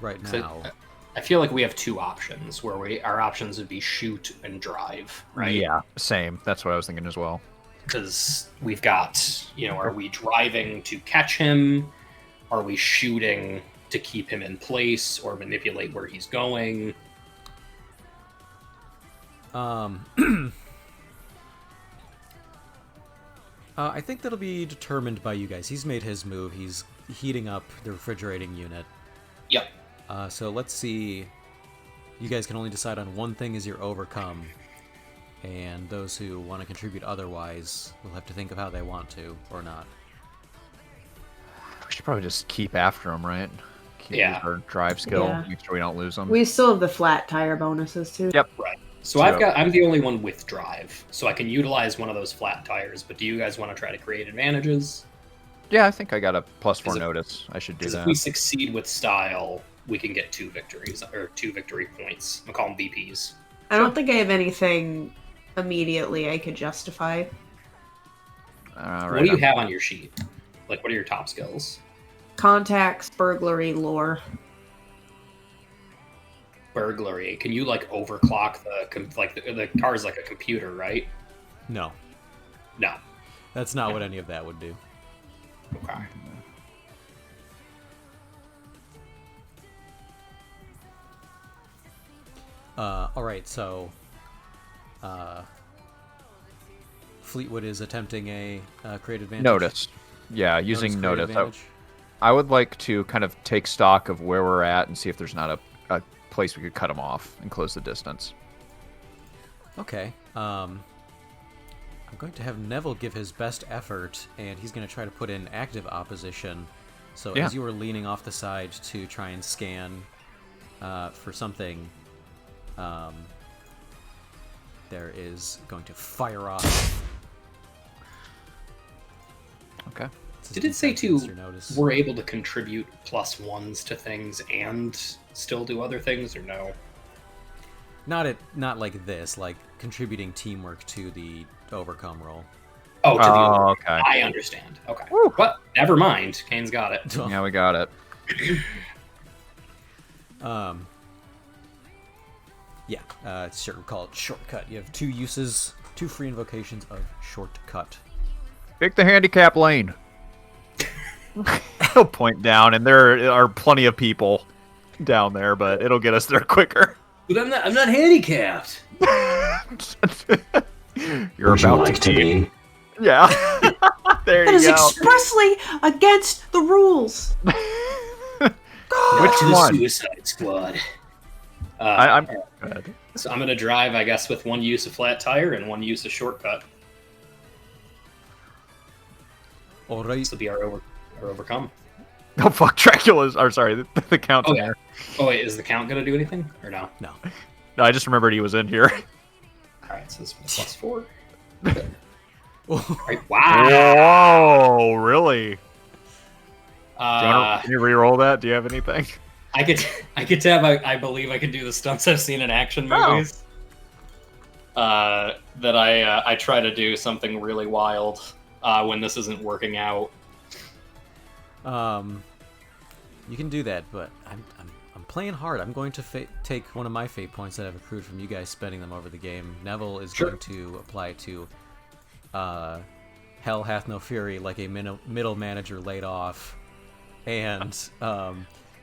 right So now. I feel like we have two options where our options would be shoot and drive, right? Yeah, same. That's what I was thinking as well. Because we've got, are we driving to catch him? Are we shooting to keep him in place or manipulate where he's going? I think that'll be determined by you guys. He's made his move. He's heating up the refrigerating unit. Yep. So let's see. You guys can only decide on one thing as your overcome. And those who want to contribute otherwise will have to think of how they want to or not. We should probably just keep after him, right? Keep our drive skill. Yeah. Make sure we don't lose him. We still have the flat tire bonuses too. Yep. Right. So I'm the only one with drive, so I can utilize one of those flat tires. But do you guys want to try to create advantages? Yeah, I think I got a +4 notice. I should do that. Because if we succeed with style, we can get 2 victories or 2 victory points. I'll call them VPs. I don't think I have anything immediately I could justify. Right, what do you have on your sheet? Like, what are your top skills? Contacts, burglary, lore. Burglary. Can you overclock the car's like a computer, right? No. No. That's not what any of that would do. Okay. Alright, so Fleetwood is attempting a create advantage. Notice. Yeah, using notice. Advantage. I would like to kind of take stock of where we're at and see if there's not a place we could cut him off and close the distance. Okay. I'm going to have Neville give his best effort, and he's going to try to put in active opposition. So as you were leaning off the side to try and scan for something, there is going to fire off. Okay. Did it say we're able to contribute +1s to things and still do other things, or no? Not like this, like contributing teamwork to the overcome roll. Oh, to okay. I understand. Okay. But never mind. Kane's got it. Yeah, we got it. Yeah, it's sure call it shortcut. You have 2 uses, 2 free invocations of shortcut. Pick the handicap lane. He'll point down, and there are plenty of people down there, but it'll get us there quicker. But I'm not handicapped. You're about to be. Yeah. There That you is go. expressly against the rules. Which to the one? Suicide Squad. I'm good. So I'm gonna drive, I guess, with 1 use of flat tire and 1 use of shortcut. All right. This will be our overcome. Oh fuck, Dracula's. Or sorry, the count's Oh, in yeah. there. Oh wait, is the count gonna do anything or no? No. No, I just remembered he was in here. All right, so this is +4. Oh, Right, wow. Whoa, really? Can you re-roll that? Do you have anything? I get to have. I believe I can do the stunts I've seen in action movies. That I try to do something really wild when this isn't working out. you can do that, but I'm playing hard. I'm going to take one of my fate points that I've accrued from you guys spending them over the game. Neville is going to apply to Hell Hath No Fury, like a middle manager laid off, and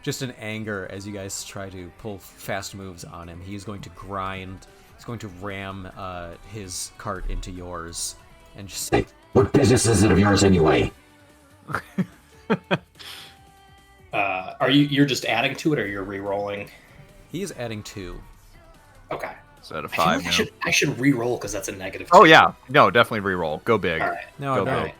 just in anger as you guys try to pull fast moves on him, he's going to grind. He's going to ram his cart into yours and just say, "What business is it of yours anyway?" You're just adding to it, or you're re-rolling? He is adding 2. Okay. So at a I feel 5 like now. I should re-roll because that's a -2. Oh yeah, no, definitely re-roll. Go big. All right. No, Go no. big.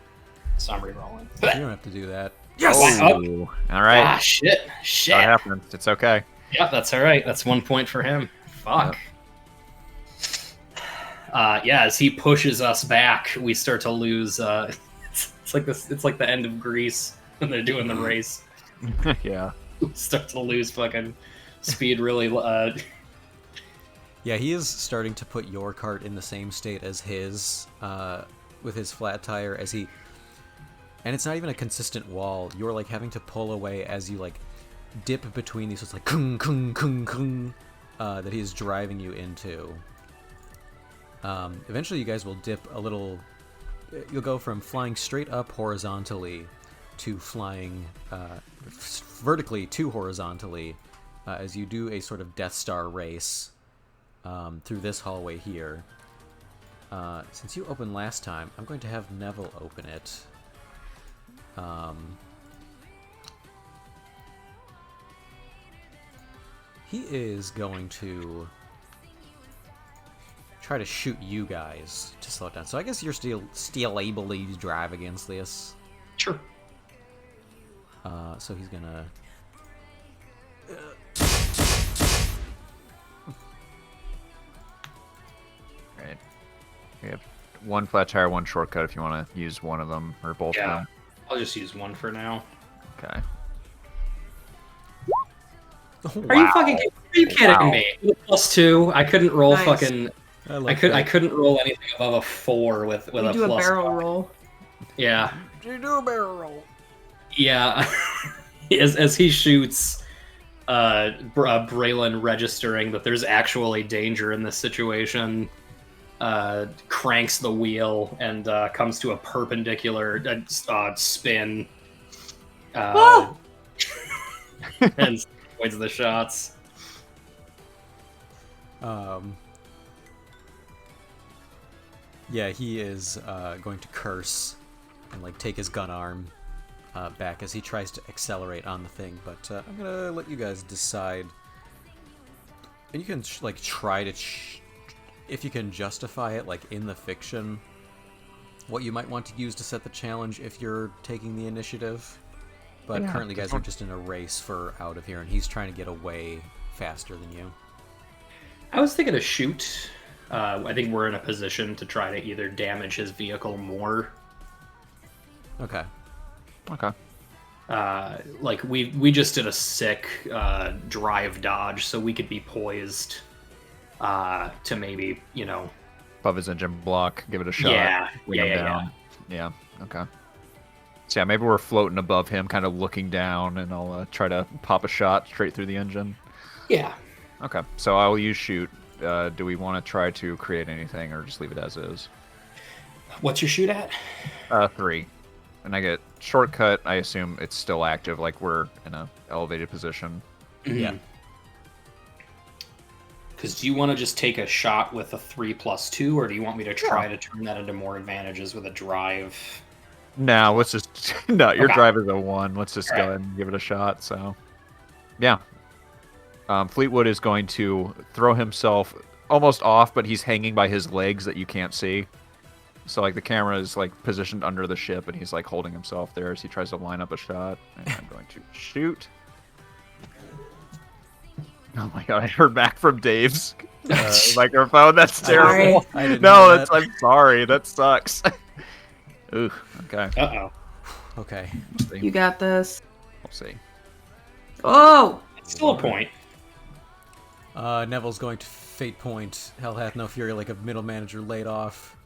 So I'm re-rolling. You don't have to do that. Yes. Oh, all right. Ah, shit. That happens. It's okay. Yeah, that's all right. That's 1 point for him. Fuck. Yeah, as he pushes us back, we start to lose. It's like this. It's like the end of Grease when they're doing the race. Yeah. We start to lose fucking speed really. Yeah, he is starting to put your cart in the same state as his, with his flat tire as he... And it's not even a consistent wall. You're, like, having to pull away as you, like, dip between these. So it's like kung kung kung kung that he is driving you into. Eventually, you guys will dip a little. You'll go from flying straight up horizontally to flying vertically to horizontally as you do a sort of Death Star race through this hallway here. Since you opened last time, I'm going to have Neville open it. He is going to try to shoot you guys to slow it down. So I guess you're still able to drive against this. Sure. So he's gonna. Right. You have one flat tire, one shortcut if you want to use one of them or both of Yeah, them. I'll just use one for now. Okay. Are you fucking? Are you kidding me? +2. I couldn't roll Nice. fucking. I couldn't roll anything above a 4 with You a do a plus barrel 5. roll. Yeah. You do a barrel roll. Yeah. as he shoots, Braylon registering that there's actually danger in this situation, cranks the wheel and comes to a perpendicular spin. Oh! And avoids the shots. Yeah, he is going to curse and like take his gun arm back as he tries to accelerate on the thing. But I'm gonna let you guys decide, and you can like try to, if you can justify it, like in the fiction, what you might want to use to set the challenge if you're taking the initiative. But Yeah, currently, you guys are just in a race for out of here, and he's trying to get away faster than you. I was thinking to shoot. I think we're in a position to try to either damage his vehicle more. Okay. Okay. Like we just did a sick drive dodge, so we could be poised to maybe, you know. Above his engine block, give it a shot. Yeah. Bring him down. Yeah. Okay. So yeah, maybe we're floating above him, kind of looking down, and I'll try to pop a shot straight through the engine. Yeah. Okay. So I'll use shoot. Do we want to try to create anything, or just leave it as is? What's your shoot at? 3. And I get shortcut. I assume it's still active, like we're in a elevated position. Yeah. Because do you want to just take a shot with a 3+2, or do you want me to try to turn that into more advantages with a drive? No, let's just no. Your Okay. drive is a 1. Let's just All go right. ahead and give it a shot. So, yeah. Fleetwood is going to throw himself almost off, but he's hanging by his legs that you can't see. So like the camera is like positioned under the ship, and he's like holding himself there as he tries to line up a shot. And I'm going to shoot. Oh my god! I heard back from Dave's microphone. That's terrible. I didn't No, know that's. that. I'm sorry. That sucks. Ooh. Okay. Uh-oh. Okay. You got this. We'll see. Oh! It's still a point. Neville's going to fate point. Hell hath no fury, like a middle manager laid off.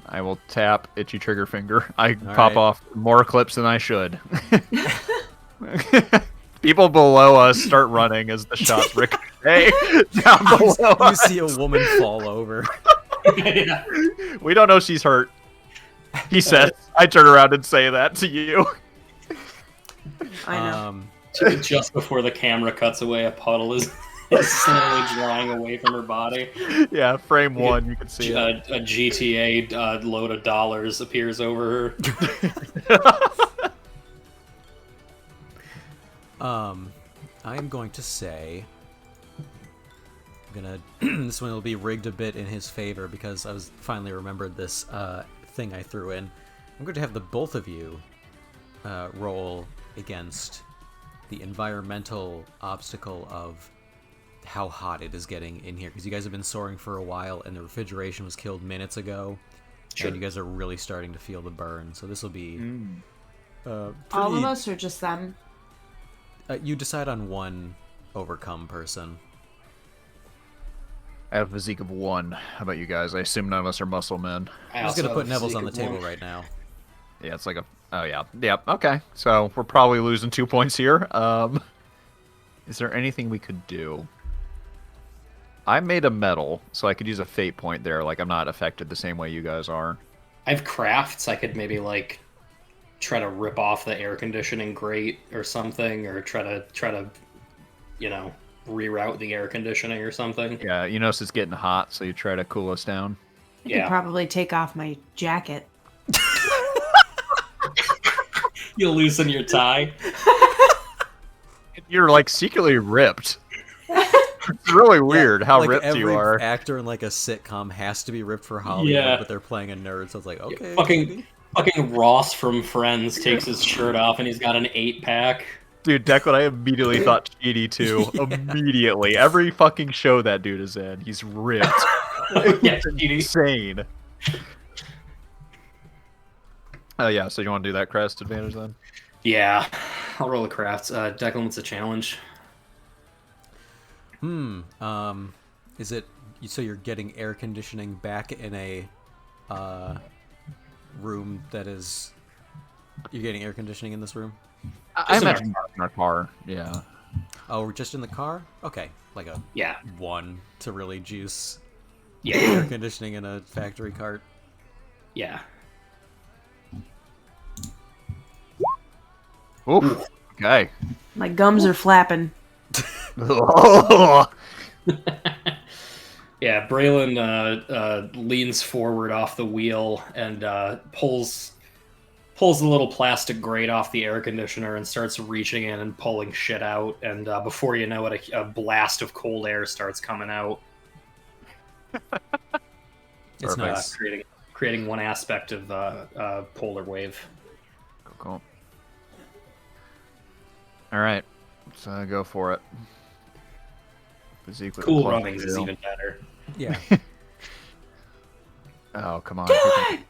I will tap itchy trigger finger. I pop right. off more clips than I should. People below us start running as the shots ricochet down below You us. see a woman fall over. Yeah. We don't know she's hurt. He says. I turn around and say that to you. I know. Just before the camera cuts away, a puddle is slowly drawing away from her body. Yeah, frame 1, you can see it. A GTA load of dollars appears over her. I'm going to say, this one will be rigged a bit in his favor because I was finally remembered this thing I threw in. I'm going to have the both of you roll against the environmental obstacle of how hot it is getting in here, because you guys have been soaring for a while and the refrigeration was killed minutes ago. Sure. And you guys are really starting to feel the burn, so this will be All of pretty- us or just them? you decide on one overcome person. I have a physique of 1. How about you guys? I assume none of us are muscle men. I'm just gonna put Neville's on the table right now. Yeah, it's like a... Oh, yeah. Yep, okay. So we're probably losing 2 points here. Is there anything we could do? I made a metal, so I could use a fate point there. Like, I'm not affected the same way you guys are. I have crafts. I could maybe like try to rip off the air conditioning grate or something, or try to reroute the air conditioning or something. Yeah, you notice it's getting hot, so you try to cool us down. I could probably take off my jacket. You loosen your tie. You're like secretly ripped. It's really weird how like ripped every you are. actor in like a sitcom has to be ripped for Hollywood, but they're playing a nerd, so it's like, okay. Fucking Ross from Friends takes his shirt off and he's got an 8-pack. Dude, Declan, I immediately thought Cheaty too. Immediately. Every fucking show that dude is in, he's ripped. Yeah, Insane. Oh yeah, so you want to do that crest advantage then? Yeah, I'll roll the crafts. Declan, what's the challenge? Is it so you're getting air conditioning back in a room that is you're getting air conditioning in this room? I imagine in our car. Yeah. Oh, we're just in the car? Okay. Like a 1 to really juice air conditioning in a factory cart. Yeah. Oof. Okay. My gums are flapping. Yeah, Braylon leans forward off the wheel and pulls the little plastic grate off the air conditioner and starts reaching in and pulling shit out. And before you know it, a blast of cold air starts coming out. It's nice. Creating one aspect of polar wave. Cool. All right, let's go for it. Physique with Cool a runnings is +0. even better. Yeah. Oh, come on.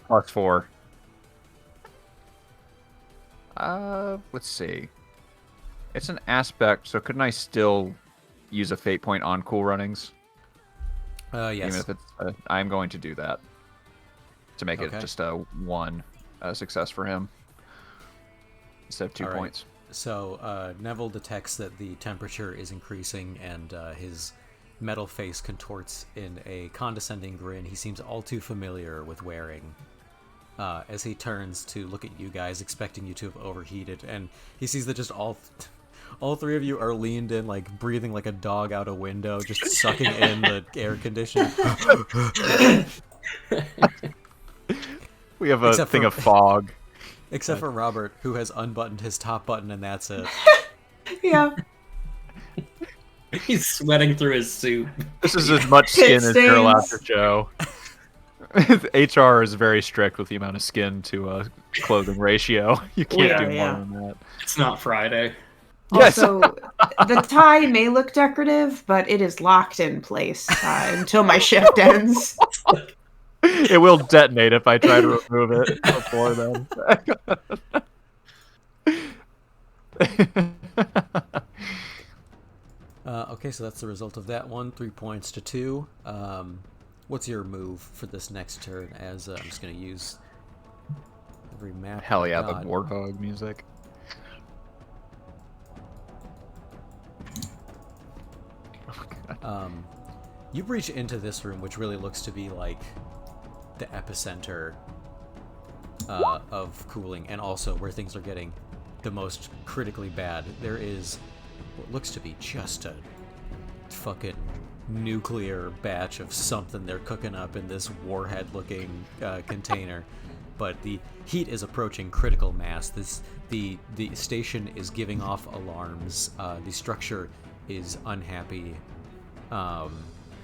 +4. Let's see. It's an aspect, so couldn't I still use a fate point on cool runnings? Yes. Even if it's, I'm going to do that to make it just a 1 success for him instead of 2 points. So Neville detects that the temperature is increasing, and his metal face contorts in a condescending grin he seems all too familiar with wearing. As he turns to look at you guys, expecting you to have overheated, and he sees that just all 3 of you are leaned in, like breathing like a dog out a window, just sucking in the air conditioning. We have a thing of fog. Except for Robert, who has unbuttoned his top button, and that's it. Yeah. He's sweating through his suit. This is as much skin as you're allowed to show. HR is very strict with the amount of skin to clothing ratio. You can't do more than that. It's not Friday. Yes. Also, the tie may look decorative, but it is locked in place until my shift ends. It will detonate if I try to remove it before then. Okay, so that's the result of that one. 3 points to 2. What's your move for this next turn? As I'm just going to use every map. Hell yeah, the Warthog music. You reach into this room, which really looks to be like the epicenter of cooling, and also where things are getting the most critically bad. There is what looks to be just a fucking nuclear batch of something they're cooking up in this warhead-looking container, but the heat is approaching critical mass. The station is giving off alarms. The structure is unhappy.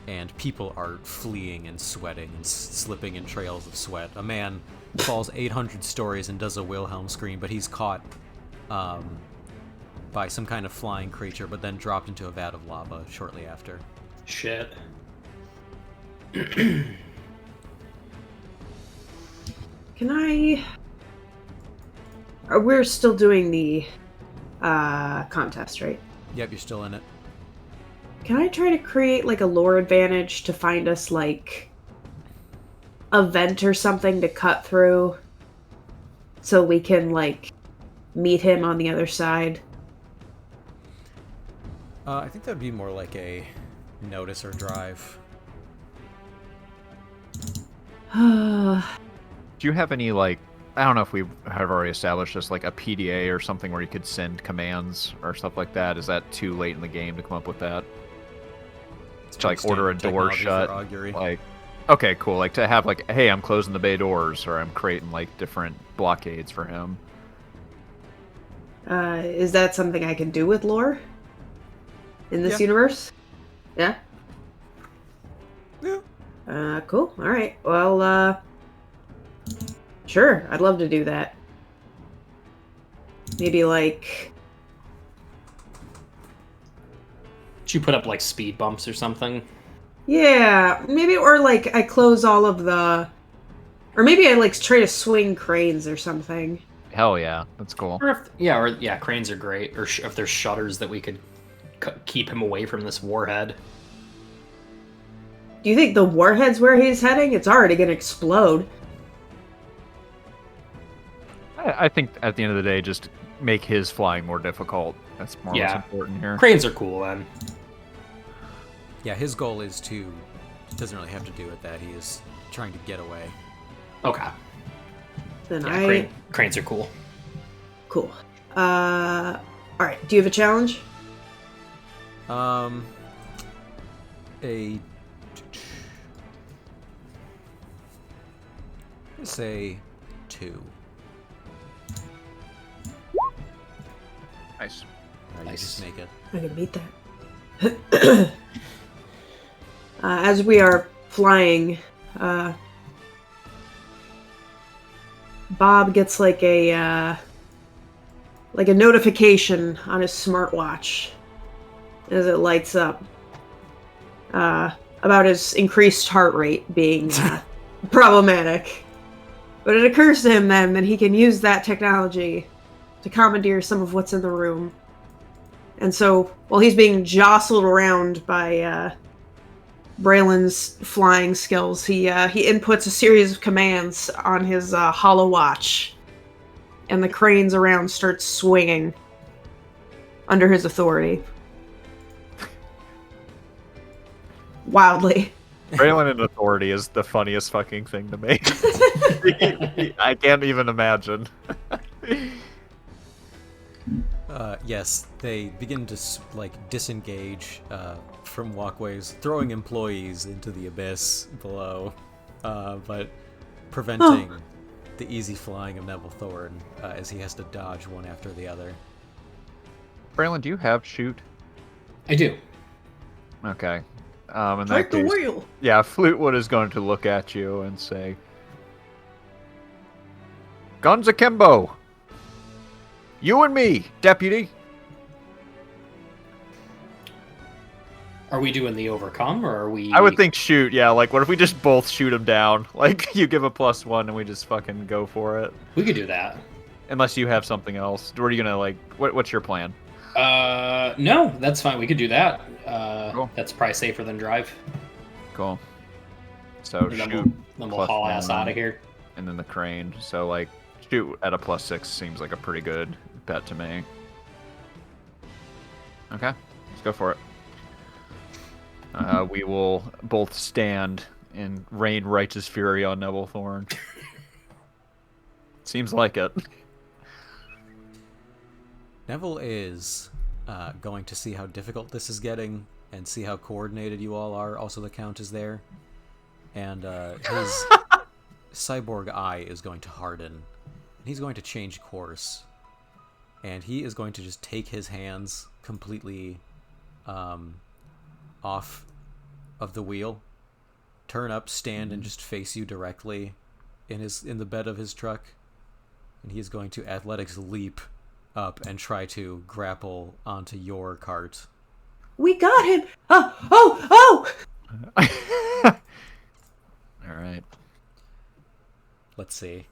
And people are fleeing and sweating and slipping in trails of sweat. A man falls 800 stories and does a Wilhelm scream, but he's caught by some kind of flying creature, but then dropped into a vat of lava shortly after. Shit. Can I... We're still doing the contest, right? Yep, you're still in it. Can I try to create like a lore advantage to find us like a vent or something to cut through so we can like meet him on the other side? I think that would be more like a notice or drive. Do you have any, like, I don't know if we have already established this, like a PDA or something where you could send commands or stuff like that? Is that too late in the game to come up with that? To, like, order a door shut? Augury. Like, okay, cool. Like, to have, like, hey, I'm closing the bay doors, or I'm creating, like, different blockades for him. Is that something I can do with lore? In this Yeah. universe? Yeah? Yeah. Cool. Alright. Well, sure. I'd love to do that. Maybe, like... Did you put up, like, speed bumps or something? Yeah, maybe, or, like, I close all of the... Or maybe I, like, try to swing cranes or something. Hell yeah, that's cool. Or cranes are great. Or if there's shutters that we could keep him away from this warhead. Do you think the warhead's where he's heading? It's already gonna explode. I think at the end of the day, just make his flying more difficult. That's more what's Yeah. important here. Cranes are cool, then. Yeah, his goal is to... doesn't really have to do with that. He is trying to get away. Okay. Then Yeah, cranes are cool. Cool. Alright, do you have a challenge? Say 2. Nice. You Nice. just make it. I can beat that. As we are flying, Bob gets like a notification on his smartwatch as it lights up about his increased heart rate being problematic. But it occurs to him then that he can use that technology to commandeer some of what's in the room. And so, while he's being jostled around by Braylon's flying skills, he inputs a series of commands on his hollow watch, and the cranes around start swinging under his authority. Wildly. Braylon in authority is the funniest fucking thing to me. I can't even imagine. Yes, they begin to disengage from walkways, throwing employees into the abyss below, but preventing the easy flying of Neville Thorne as he has to dodge one after the other. Braylon, do you have shoot? I do. Okay. In that Break the case, wheel! yeah, Fleetwood is going to look at you and say, "Guns akimbo! You and me, deputy!" Are we doing the overcome, or are we... I would think shoot, yeah, like, what if we just both shoot him down? Like, you give a +1 and we just fucking go for it. We could do that. Unless you have something else. What are you gonna, like, what's your plan? No, that's fine. We could do that. Cool. That's probably safer than drive. Cool. So And then shoot, we'll haul ass +1, out of here. and then the crane. So, like, shoot at a +6 seems like a pretty good bet to me. Okay, let's go for it. We will both stand and rain righteous fury on Neville Thorne. Seems like it. Neville is going to see how difficult this is getting and see how coordinated you all are. Also, the Count is there. And his cyborg eye is going to harden. He's going to change course. And he is going to just take his hands completely off of the wheel, turn up, stand, and just face you directly in the bed of his truck. And he's going to athletics leap up and try to grapple onto your cart. We got him! Oh! All right. Let's see.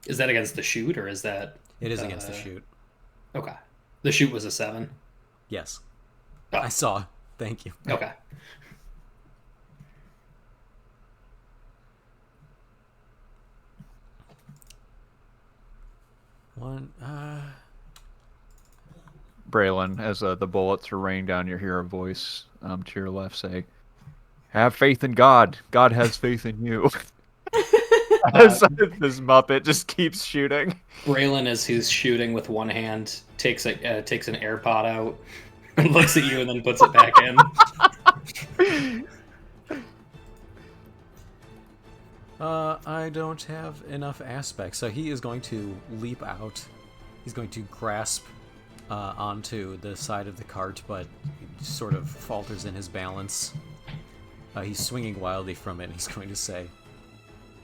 Is that against the shoot, or is that... It is against the shoot. Okay. The shoot was a 7. Yes. Oh. I saw. Thank you. Okay. One. Braylon, as the bullets are raining down, your hero voice to your left say, "Have faith in God. God has faith in you." As this Muppet just keeps shooting. Braylon, as he's shooting with one hand, takes an AirPod out and looks at you and then puts it back in. I don't have enough aspects, so he is going to leap out. He's going to grasp onto the side of the cart, but he sort of falters in his balance. He's swinging wildly from it, and he's going to say,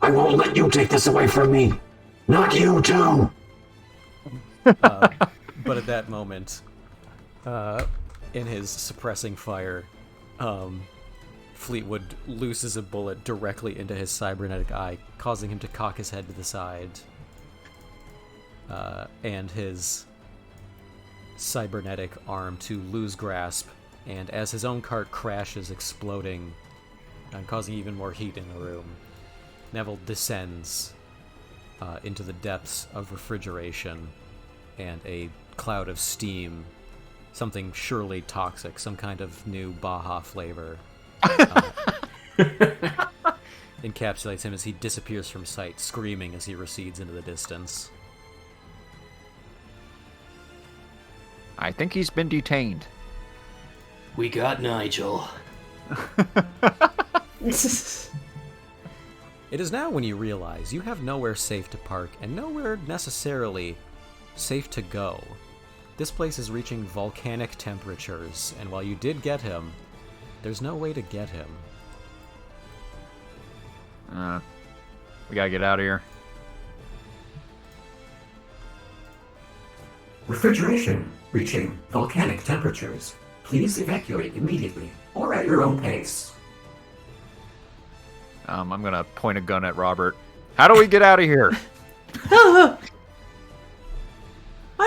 I won't let you take this away from me. Not you, too. but at that moment, in his suppressing fire, Fleetwood looses a bullet directly into his cybernetic eye, causing him to cock his head to the side. And his cybernetic arm to lose grasp, and as his own cart crashes, exploding and causing even more heat in the room, Neville descends into the depths of refrigeration and a cloud of steam, something surely toxic, some kind of new Baja flavor, encapsulates him as he disappears from sight, screaming as he recedes into the distance. I think he's been detained. We got Nigel. It is now when you realize you have nowhere safe to park and nowhere necessarily safe to go. This place is reaching volcanic temperatures, and while you did get him, there's no way to get him. We gotta get out of here. Refrigeration reaching volcanic temperatures. Please evacuate immediately or at your own pace. I'm gonna point a gun at Robert. How do we get out of here? I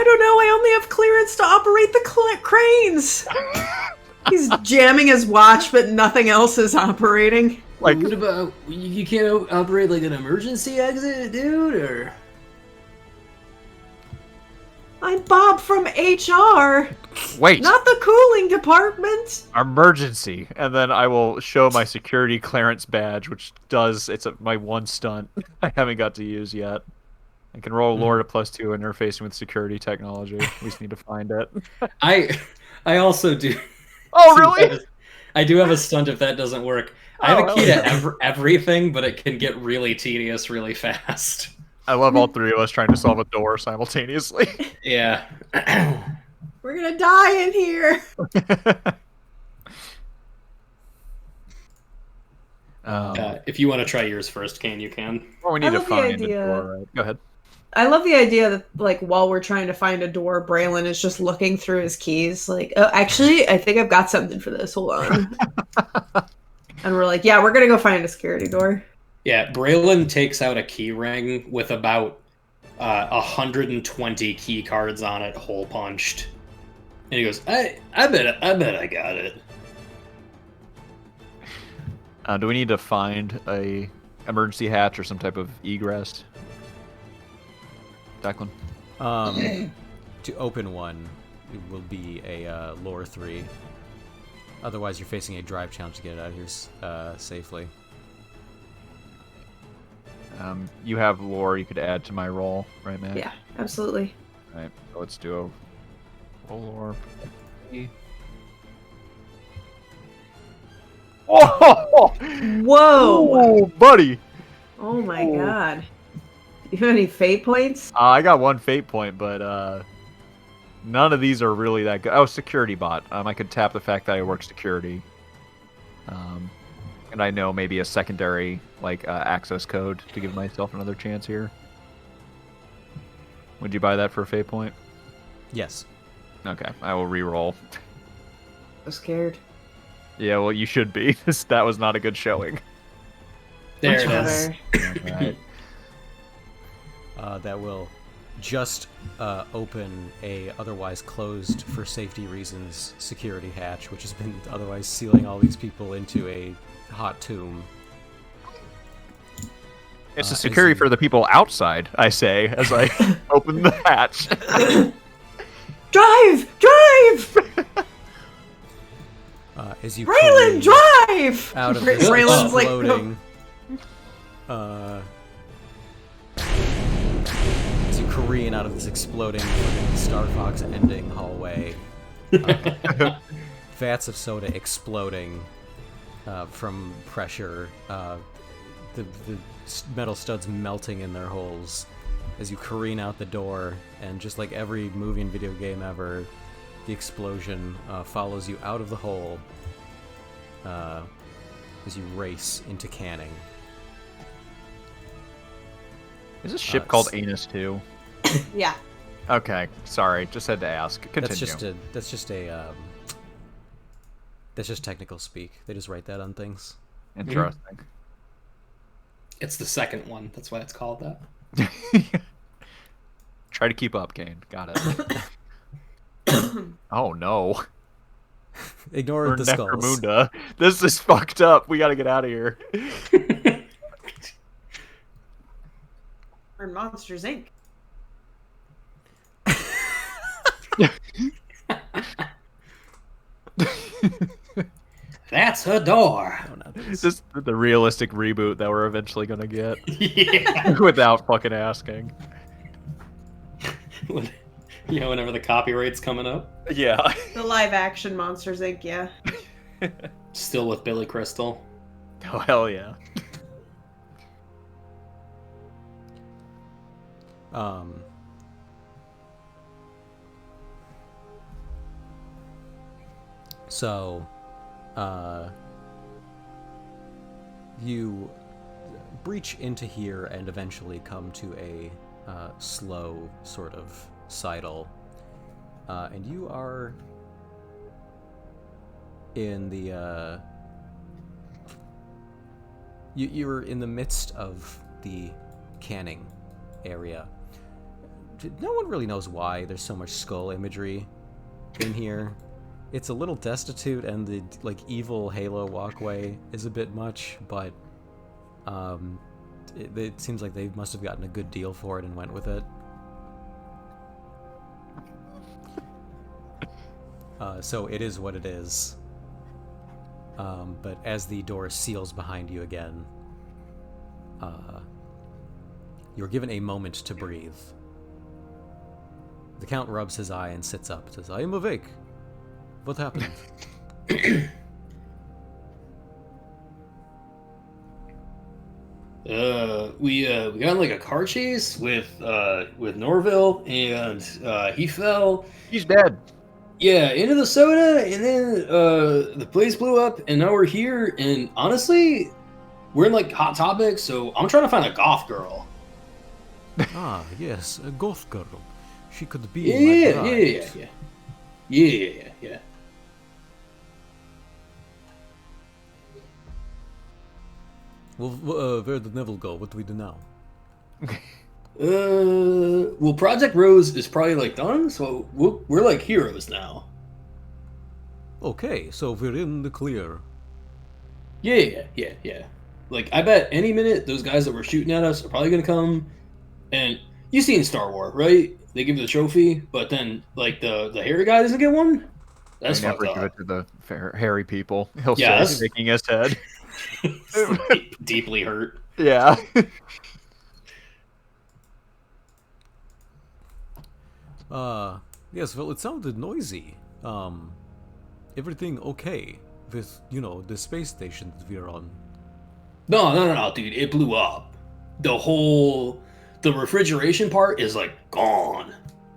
don't know. I only have clearance to operate the cranes. He's jamming his watch, but nothing else is operating. Like, What about you can't operate like an emergency exit, dude? Or I'm Bob from HR, wait, not the cooling department. emergency, and then I will show my security clearance badge, which does my one stunt I haven't got to use yet. I can roll lore to +2 interfacing with security technology. We just need to find it. I also do. Oh, really? I do have a stunt if that doesn't work. I have a key to everything, but it can get really tedious really fast. I love all three of us trying to solve a door simultaneously. Yeah. We're gonna die in here. If you want to try yours first, Kane, you can. Well, we need I to love the find the idea. door, right? Go ahead. I love the idea that, like, while we're trying to find a door, Braylon is just looking through his keys. Like, oh, actually, I think I've got something for this. Hold on. And we're like, yeah, we're gonna go find a security door. Yeah, Braylon takes out a key ring with about 120 key cards on it, hole punched, and he goes, "I bet I got it." Do we need to find a emergency hatch or some type of egress? Declan? To open one, it will be a lore 3. Otherwise, you're facing a drive challenge to get it out of here safely. You have lore you could add to my roll, right, Matt? Yeah, absolutely. All right, so let's do a roll lore. Whoa! Whoa! Whoa, buddy! Oh my god. You have any fate points? I got one fate point, but none of these are really that good. Oh, security bot. I could tap the fact that I work security. And I know maybe a secondary access code to give myself another chance here. Would you buy that for a fate point? Yes. Okay, I will re-roll. I'm scared. Yeah, well, you should be. That was not a good showing. There Much it is. better. Alright. That will just open a otherwise closed for safety reasons security hatch, which has been otherwise sealing all these people into a hot tomb. It's a as security you- for the people outside, I say, as I open the hatch. Drive! as you Raylan, careen drive! out of this Raylan's like, exploding, as you careen out of this exploding fucking Star Fox ending hallway, vats of soda exploding from pressure, the metal studs melting in their holes as you careen out the door, and just like every movie and video game ever, the explosion follows you out of the hole as you race into Canning. Is this ship called Anus 2? yeah. Okay, sorry, just had to ask. Continue. That's just technical speak. They just write that on things. Interesting. It's the second one. That's why it's called that. Try to keep up, Kane. Got it. Oh no. Ignore Or the skulls. Necromunda. This is fucked up. We gotta get out of here. We're in Monsters, Inc. That's her door. No, not this. This is the realistic reboot that we're eventually gonna get. Yeah. Without fucking asking. Whenever the copyright's coming up. Yeah. The live action Monsters, Inc., yeah. Still with Billy Crystal. Oh, hell yeah. So, you breach into here and eventually come to a slow sort of sidle, and you are in the you're in the midst of the Canning area. No one really knows why there's so much skull imagery in here. It's a little destitute, and the evil Halo walkway is a bit much, but it seems like they must have gotten a good deal for it and went with it. So it is what it is. But as the door seals behind you again, you're given a moment to breathe. The Count rubs his eye and sits up. Says, "I am awake. What happened?" We got like a car chase with Norville, and he fell. He's dead. Yeah, into the soda, and then the place blew up, and now we're here. And honestly, we're in like Hot Topic, so I'm trying to find a goth girl. Ah, yes, a goth girl. She could be Yeah, my yeah, bride. yeah. Well, where did Neville go? What do we do now? Well, Project Rose is probably like done, so we're like heroes now. Okay, so we're in the clear. Yeah. Like, I bet any minute those guys that were shooting at us are probably gonna come. And you seen Star Wars, right? They give the trophy, but then like the hairy guy doesn't get one. That's I never fucked give up. it to the hairy people. He'll Yeah, say, that's- shaking his head. Deeply hurt. Yeah. Yes, well, it sounded noisy. Everything okay with, the space station that we're on? No, dude. It blew up. The refrigeration part is like gone.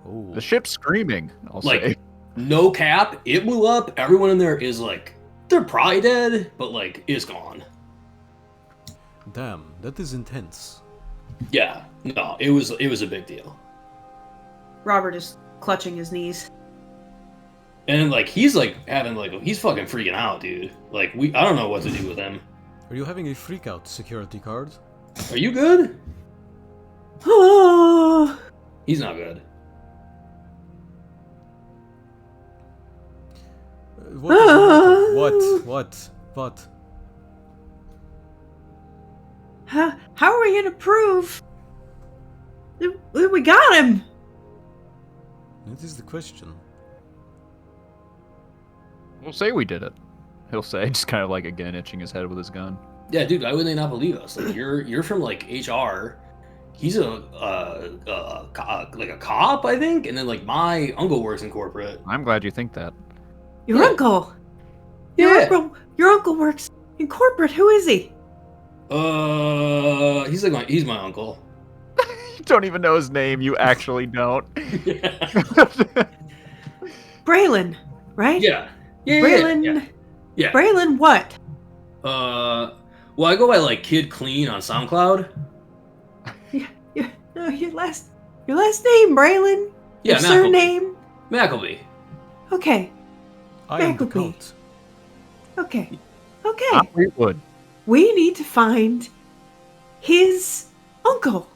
Oh, The ship's screaming, I'll Like, say. no cap. It blew up. Everyone in there is like, they're probably dead, but like, it's gone. damn, that is intense. Yeah. No, it was a big deal. Robert is clutching his knees. And like, he's like having like, he's fucking freaking out, dude. Like, I don't know what to do with him. Are you having a freakout security card? Are you good? Oh, He's not good. What is the matter? What? how are we gonna prove that we got him? That is the question. We'll say we did it. He'll say, just kind of like again itching his head with his gun. Yeah, dude, why would they not believe us? Like, you're from like HR. He's a cop, I think, and then like my uncle works in corporate. I'm glad you think that. Your Yeah. uncle. Yeah. Your uncle works in corporate. Who is he? He's my uncle. You don't even know his name. You actually don't. Yeah. Braylon, right? Yeah. Braylon. Yeah. Braylon, what? Well, I go by like Kid Clean on SoundCloud. No, your last name, Braylon. Yeah, Your surname. Mackleby. Okay. I am the Mackleby. cult. Okay. Not Fleetwood. We need to find his uncle.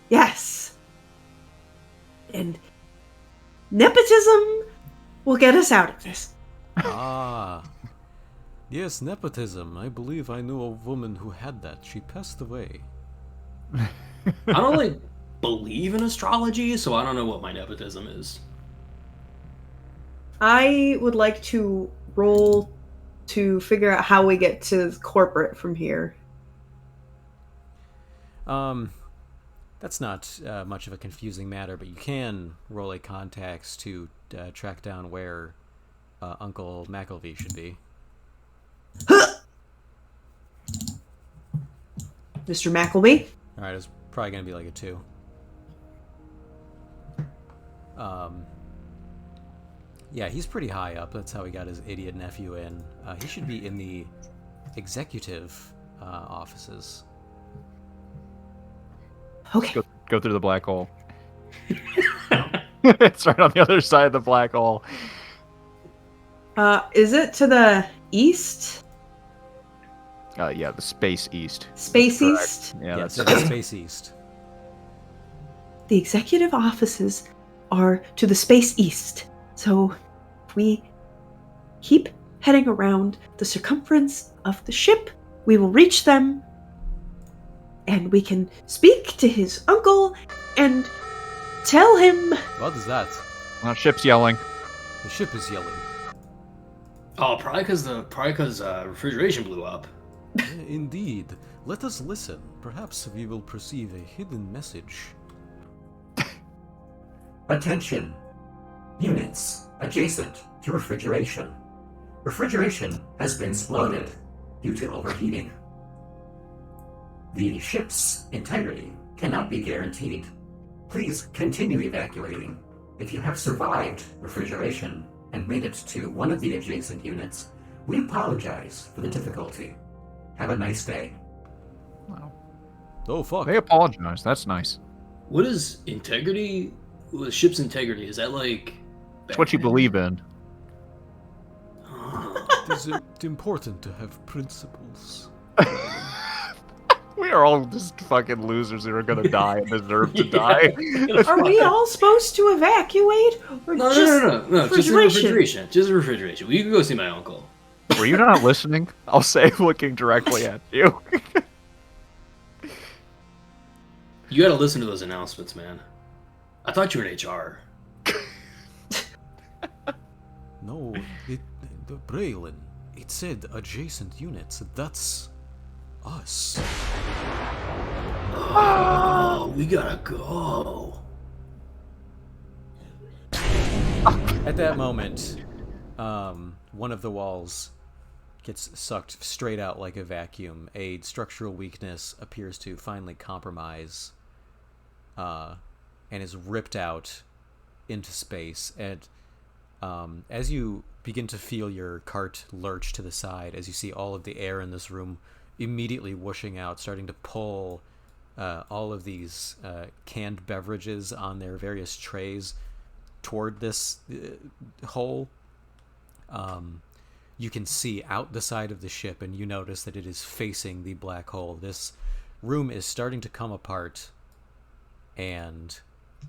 Yes. And nepotism will get us out of this. Ah. Yes, nepotism. I believe I knew a woman who had that. She passed away. I don't like believe in astrology, so I don't know what my nepotism is. I would like to roll to figure out how we get to corporate from here. That's not much of a confusing matter, but you can roll a contacts to track down where Uncle McElvey should be. Mr. Mackleby? Alright, it's probably going to be like a 2. Yeah, he's pretty high up. That's how he got his idiot nephew in. He should be in the executive offices. Okay. Go through the black hole. It's right on the other side of the black hole. Is it to the east? Yeah, the space east. Space Correct. east? Yeah, Yes, that's it's Space East. The executive offices are to the space east. So if we keep heading around the circumference of the ship, we will reach them, and we can speak to his uncle and tell him. What is that? ship's yelling. The ship is yelling. Oh, probably because refrigeration blew up. Indeed. Let us listen. Perhaps we will perceive a hidden message. Attention. Units adjacent to refrigeration. Refrigeration has been exploded due to overheating. The ship's integrity cannot be guaranteed. Please continue evacuating. If you have survived refrigeration and made it to one of the adjacent units, we apologize for the difficulty. Have a nice day. Oh, fuck. They apologize. That's nice. What is integrity? The ship's integrity, is that like... It's what you believe in. It is important to have principles. We are all just fucking losers who are gonna die and deserve to die. Are we all supposed to evacuate? Or No, just no, just the refrigeration. Just the refrigeration. We can go see my uncle. Were you not listening? I'll say, looking directly at you. You gotta listen to those announcements, man. I thought you were in HR. No, the Braylon. It said adjacent units. That's us. Oh, we gotta go. At that moment, one of the walls gets sucked straight out like a vacuum. A structural weakness appears to finally compromise, and is ripped out into space. And as you begin to feel your cart lurch to the side, as you see all of the air in this room immediately whooshing out, starting to pull all of these canned beverages on their various trays toward this hole, you can see out the side of the ship, and you notice that it is facing the black hole. This room is starting to come apart, and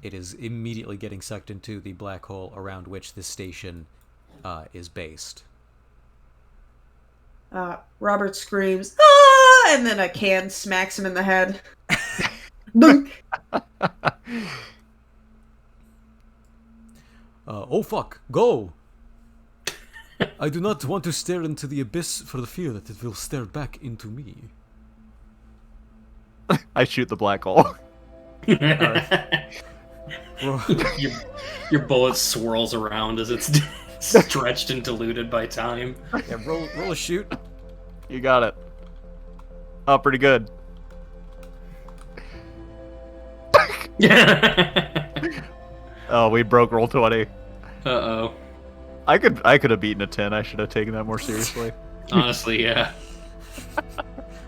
it is immediately getting sucked into the black hole around which this station is based. Robert screams, "Ah!" and then a can smacks him in the head. Boink. Oh fuck, go! I do not want to stare into the abyss for the fear that it will stare back into me. I shoot the black hole. Your bullet swirls around as it's stretched and diluted by time. Yeah, roll a shoot. You got it. Oh, pretty good. Oh, we broke roll 20. Uh-oh. I could have beaten a 10. I should have taken that more seriously. Honestly, yeah.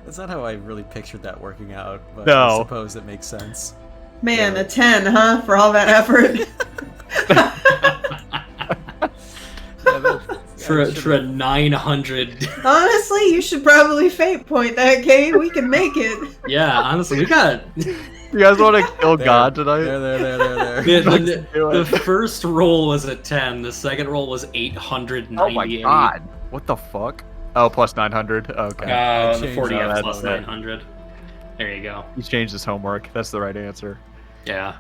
That's not how I really pictured that working out, but No. I suppose it makes sense. Man, Yeah. a 10, huh? For all that effort. For a 900. Honestly, you should probably fate point that, Kate. We can make it. Yeah, honestly, we got. You guys want to kill God tonight? There. The first roll was a 10. The second roll was 898. Oh my god. What the fuck? Oh, plus 900. Okay. The changed 40 that. plus That's it. 900. There you go. He's changed his homework. That's the right answer. Yeah.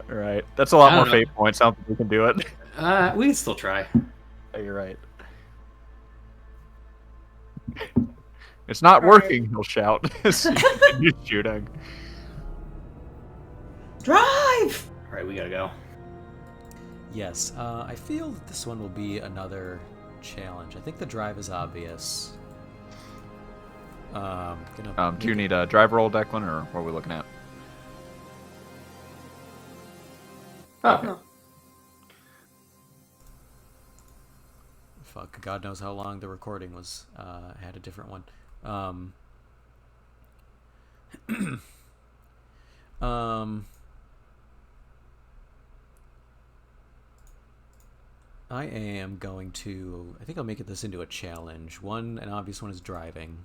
All right. That's a lot I more don't know. fate points. I don't think we can do it. We can still try. Yeah, you're right. It's not All right. working, he'll shout. As he continues shooting. Drive! Alright, we gotta go. Yes, I feel that this one will be another challenge. I think the drive is obvious. Do you need a drive roll, Declan, or what are we looking at? Oh. No. Fuck, God knows how long the recording was. I had a different one. I am going to... I think I'll make this into a challenge. An obvious one is driving.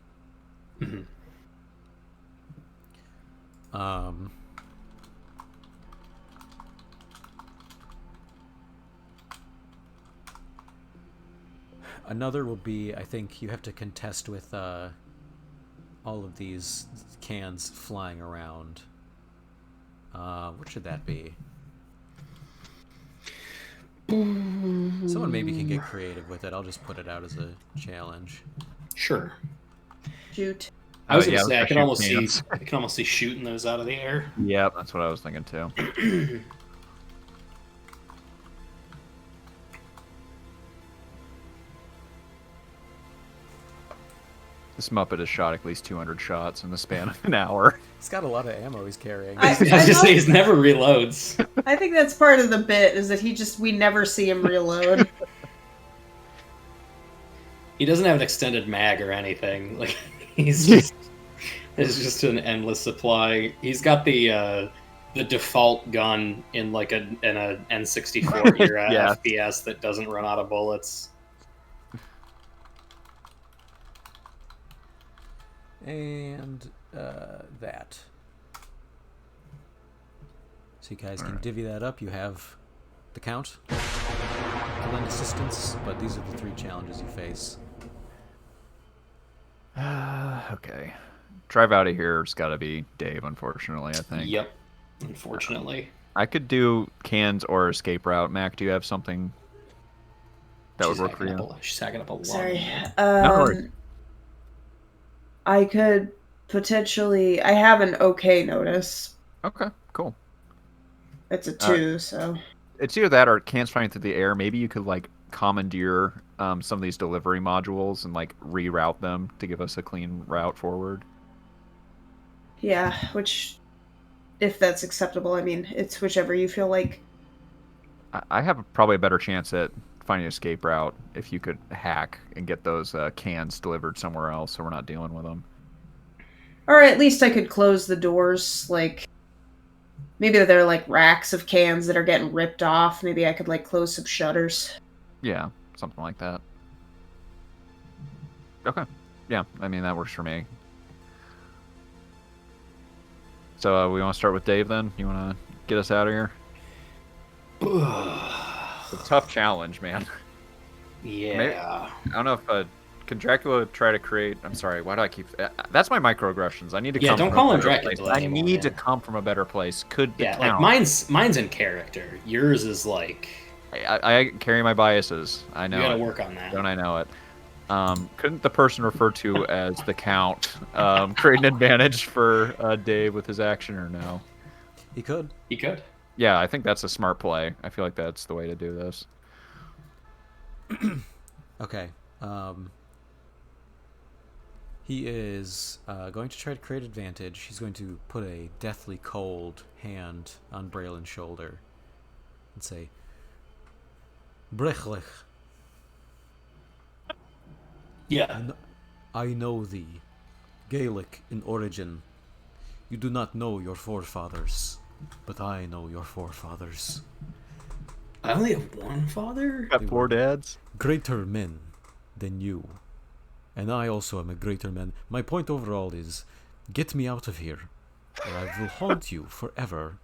Another will be, I think you have to contest with all of these cans flying around. What should that be? Someone maybe can get creative with it. I'll just put it out as a challenge. Sure. Shoot. I was yeah, gonna say I let's can shoot almost see cans. I can almost see shooting those out of the air. Yep, that's what I was thinking too. This Muppet has shot at least 200 shots in the span of an hour. He's got a lot of ammo he's carrying. I was just say he never reloads. I think that's part of the bit, is that we never see him reload. He doesn't have an extended mag or anything. Like he's just it's just an endless supply. He's got the default gun in like an N64 era Yeah. FPS that doesn't run out of bullets. And that. So you guys can divvy that up. You have the count. Lend assistance, but these are the 3 challenges you face. Okay. Drive out of here's got to be Dave, unfortunately, I think. Yep. Unfortunately. I could do cans or escape route. Mac, do you have something that would work for you? She's hacking up a lot. Sorry. worries. I could potentially... I have an okay notice. Okay, cool. It's a 2, so... It's either that or cans flying through the air. Maybe you could like commandeer some of these delivery modules and like reroute them to give us a clean route forward. Yeah, which... If that's acceptable, I mean, it's whichever you feel like. I have probably a better chance at finding an escape route if you could hack and get those cans delivered somewhere else so we're not dealing with them. Or at least I could close the doors, like... Maybe they're like racks of cans that are getting ripped off. Maybe I could like close some shutters. Yeah, something like that. Okay. Yeah, I mean, that works for me. So we want to start with Dave then? You want to get us out of here? It's a tough challenge, man. Yeah. Maybe- I don't know if Can Dracula try to create? I'm sorry. Why do I keep? That's my microaggressions. I need to. Yeah, come don't from call a him better Dracula place. anymore, I need to man. come from a better place. Could the Yeah, like count? mine's in character. Yours is like I carry my biases. I know. you gotta it. work on that. Don't I know it? Couldn't the person referred to as the Count create an advantage for Dave with his action or no? He could. He could. Yeah, I think that's a smart play. I feel like that's the way to do this. Okay. He is going to try to create advantage. He's going to put a deathly cold hand on Braylon's shoulder and say, Brechlich, Yeah. I know thee. Gaelic in origin. You do not know your forefathers, but I know your forefathers. I only have one father? Got 4 dads. Greater men than you. And I also am a greater man. My point overall is, get me out of here, or I will haunt you forever.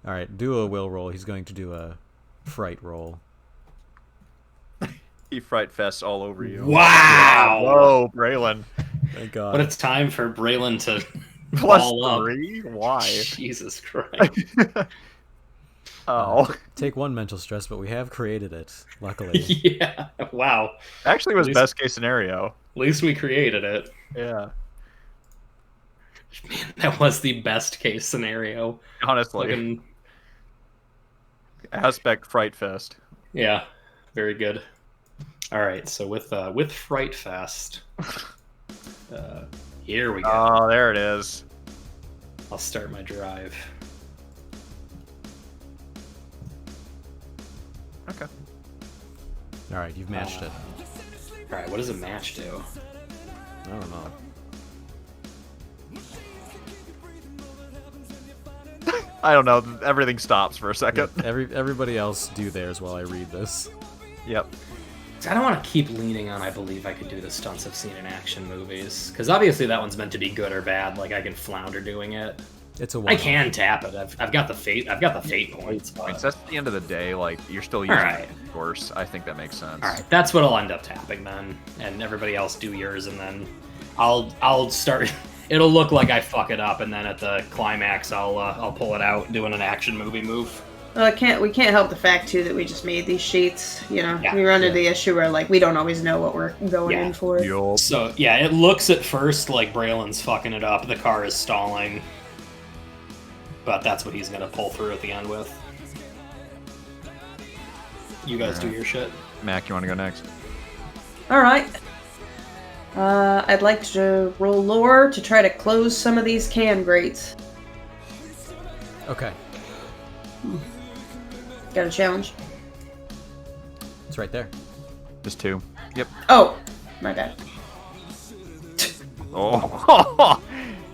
Alright, do a will roll. He's going to do a fright roll. He fright fests all over you. Wow! Whoa, Braylon. Thank God. What a time for Braylon to Plus ball up. 3? Why? Jesus Christ. Oh. Take 1 mental stress, but we have created it, luckily. Yeah. Wow. Actually, it was At least- best case scenario. At least we created it. Yeah. Man, that was the best case scenario. Honestly. Fucking, Aspect fright fest. yeah. Very good. All right, so with Fright Fest, here we go. Oh, there it is. I'll start my drive. Okay. Alright, you've matched it. All right, what does a match do? I don't know. I don't know. Everything stops for a second. Everybody else do theirs while I read this. Yep. I don't want to keep leaning on I believe I could do the stunts I've seen in action movies, because obviously that one's meant to be good or bad. Like I can flounder doing it. It's a I one. can tap it. I've got the fate. I've got the fate points. But... That's at the end of the day, like, you're still using Alright. it, of course. I think that makes sense. All right, that's what I'll end up tapping then, and everybody else do yours, and then I'll start. It'll look like I fuck it up, and then at the climax, I'll pull it out doing an action movie move. Well, we can't help the fact too that we just made these sheets. You know, Yeah. we run into the issue where like we don't always know what we're going Yeah. in for. Yup. So yeah, it looks at first like Braylon's fucking it up. The car is stalling, but that's what he's gonna pull through at the end with. You guys do your shit. Mac, you want to go next? All right. I'd like to roll lore to try to close some of these can grates. Okay, Got a challenge? it's right there. Just 2. Yep. Oh, my bad. Oh.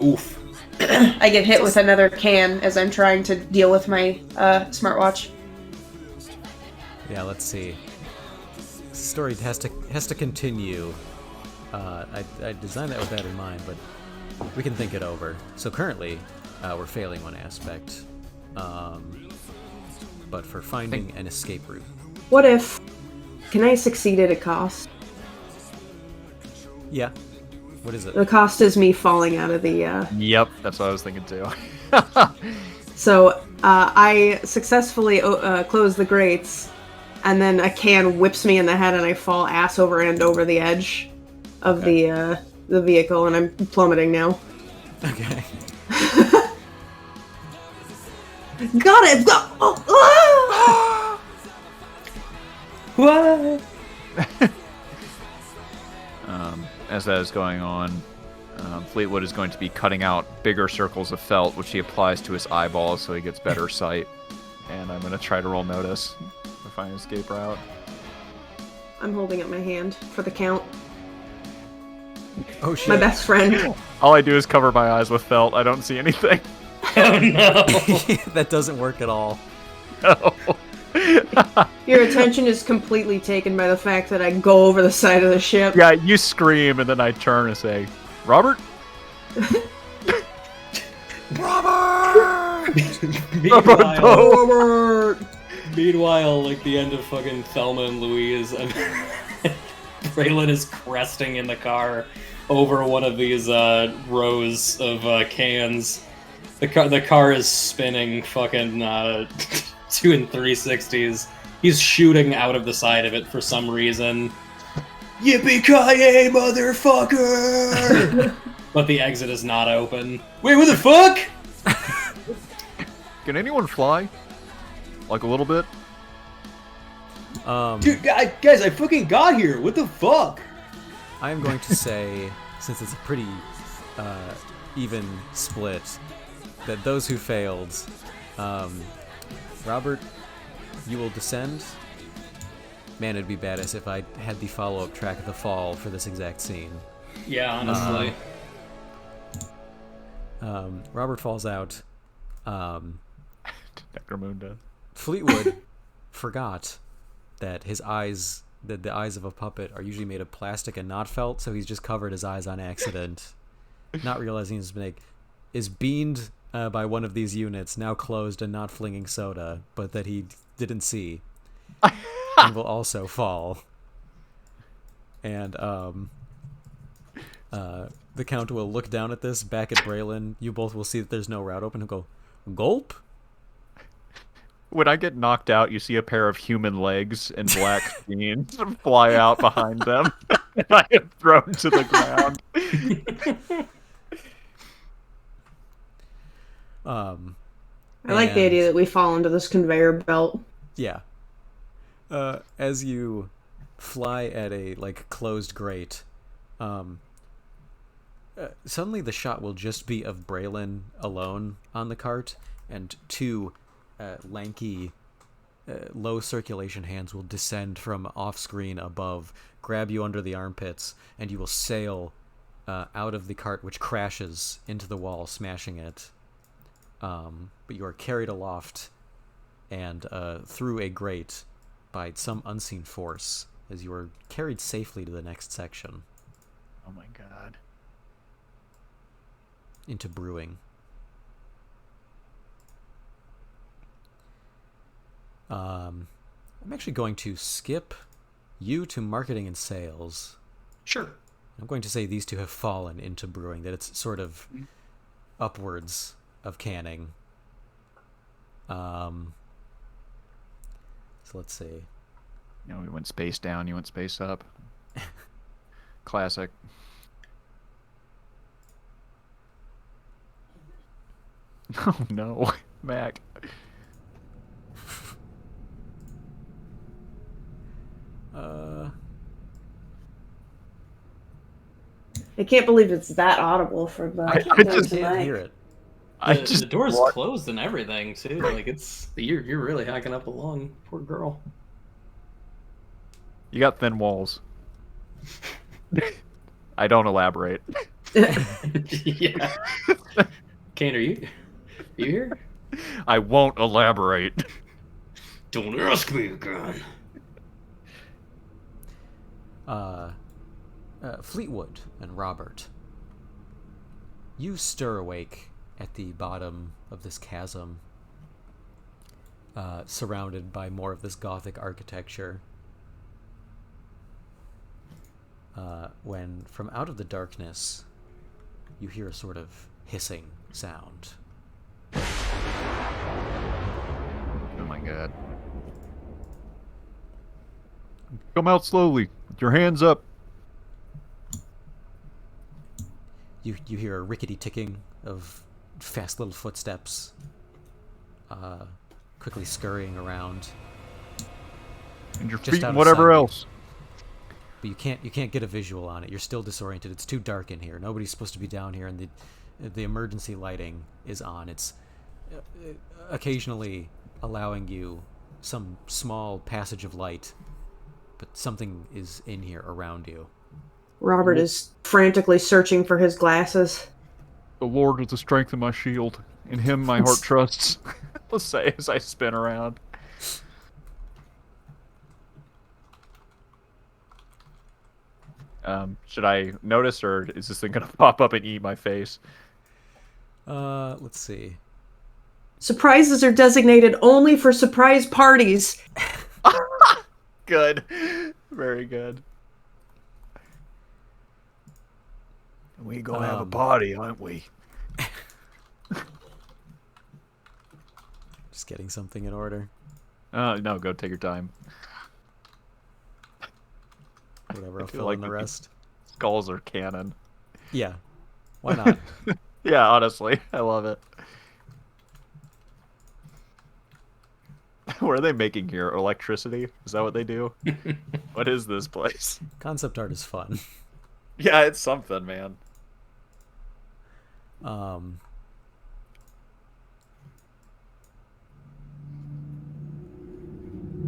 Oof. I get hit with another can as I'm trying to deal with my smartwatch. Yeah, let's see. Story has to continue. I designed that with that in mind, but we can think it over. So currently, we're failing one aspect, but for finding an escape route. What if? Can I succeed at a cost? Yeah. What is it? The cost is me falling out of the. Yep, that's what I was thinking too. So I successfully close the grates, and then a can whips me in the head, and I fall ass over end over the edge of the vehicle, and I'm plummeting now. Okay. Got it! Oh, What? As that is going on, Fleetwood is going to be cutting out bigger circles of felt, which he applies to his eyeballs so he gets better sight. And I'm going to try to roll notice to find an escape route. I'm holding up my hand for the count. Oh shit. My best friend. All I do is cover my eyes with felt. I don't see anything. Oh no! That doesn't work at all. No. Your attention is completely taken by the fact that I go over the side of the ship. Yeah, you scream, and then I turn and say, Robert? Meanwhile, like the end of fucking Thelma and Louise, I'm Braylon is cresting in the car over one of these rows of cans. The car is spinning fucking 2 and 360s. He's shooting out of the side of it for some reason. Yippee-ki-yay, motherfucker! But the exit is not open. Wait, what the fuck? Can anyone fly? Like a little bit? Dude, guys, I fucking got here. What the fuck? I am going to say, since it's a pretty even split, that those who failed, Robert, you will descend. Man, it'd be badass if I had the follow-up track of the fall for this exact scene. Yeah, honestly. Robert falls out. Necromunda. Fleetwood forgot that his eyes, that the eyes of a puppet are usually made of plastic and not felt, so he's just covered his eyes on accident, not realizing his mistake. Is beamed by one of these units, now closed and not flinging soda, but that he didn't see, and will also fall. And the Count will look down at this, back at Braylon. You both will see that there's no route open. He'll go, gulp? When I get knocked out, you see a pair of human legs and black scenes fly out behind them, and I am thrown to the ground. I like the idea that we fall into this conveyor belt. Yeah. As you fly at a closed grate, suddenly the shot will just be of Braylon alone on the cart, and two lanky, low circulation hands will descend from off-screen above, grab you under the armpits, and you will sail out of the cart, which crashes into the wall, smashing it. But you are carried aloft and through a grate by some unseen force as you are carried safely to the next section. Oh my god. Into brewing. I'm actually going to skip you to marketing and sales. Sure. I'm going to say these two have fallen into brewing, that it's sort of upwards of canning. So let's see. You know, we went space down, you went space up. Classic. Oh no, Mac. I can't believe it's that audible for the. I just can't hear it. The door's closed and everything too. Like you're really hacking up a lung. Poor girl. You got thin walls. I don't elaborate. Yeah. Kane, are you here? I won't elaborate. Don't ask me again. Fleetwood and Robert, you stir awake at the bottom of this chasm, surrounded by more of this Gothic architecture, when from out of the darkness you hear a sort of hissing sound. Oh my god. Come out slowly, with your hands up. You hear a rickety ticking of fast little footsteps, quickly scurrying around. And your Just feet out and of whatever sight. else. But you can't get a visual on it. You're still disoriented. It's too dark in here. Nobody's supposed to be down here, and the emergency lighting is on. It's occasionally allowing you some small passage of light, but something is in here around you. Robert is frantically searching for his glasses. The Lord is the strength of my shield. In him my heart trusts. Let's say as I spin around. Should I notice, or is this thing gonna pop up and eat my face? Let's see. Surprises are designated only for surprise parties. Good. Very good. We gonna have a party, aren't we? Just getting something in order. No, go take your time. Whatever, I'll feel fill like in the we could- rest. Skulls are canon. Yeah. Why not? Yeah, honestly, I love it. What are they making here? Electricity? Is that what they do? What is this place? Concept art is fun. Yeah, it's something, man.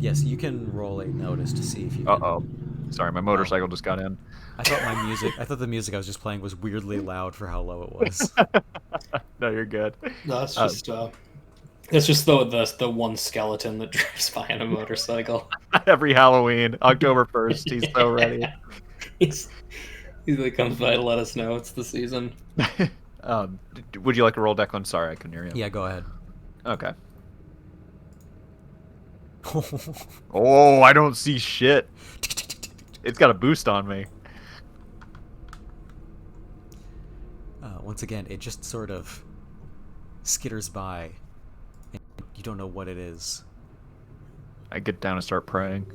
Yes, you can roll a notice to see if you can... Uh-oh. Sorry, my motorcycle just got in. I thought the music I was just playing was weirdly loud for how low it was. No, you're good. No, it's just it's just the one skeleton that drives by on a motorcycle. Every Halloween, October 1st, he's so ready. He like comes by to let us know it's the season. Would you like to roll, Declan? Sorry, I couldn't hear you. Yeah, go ahead. Okay. Oh, I don't see shit. It's got a boost on me. Once again, it just sort of skitters by, and you don't know what it is. I get down and start praying.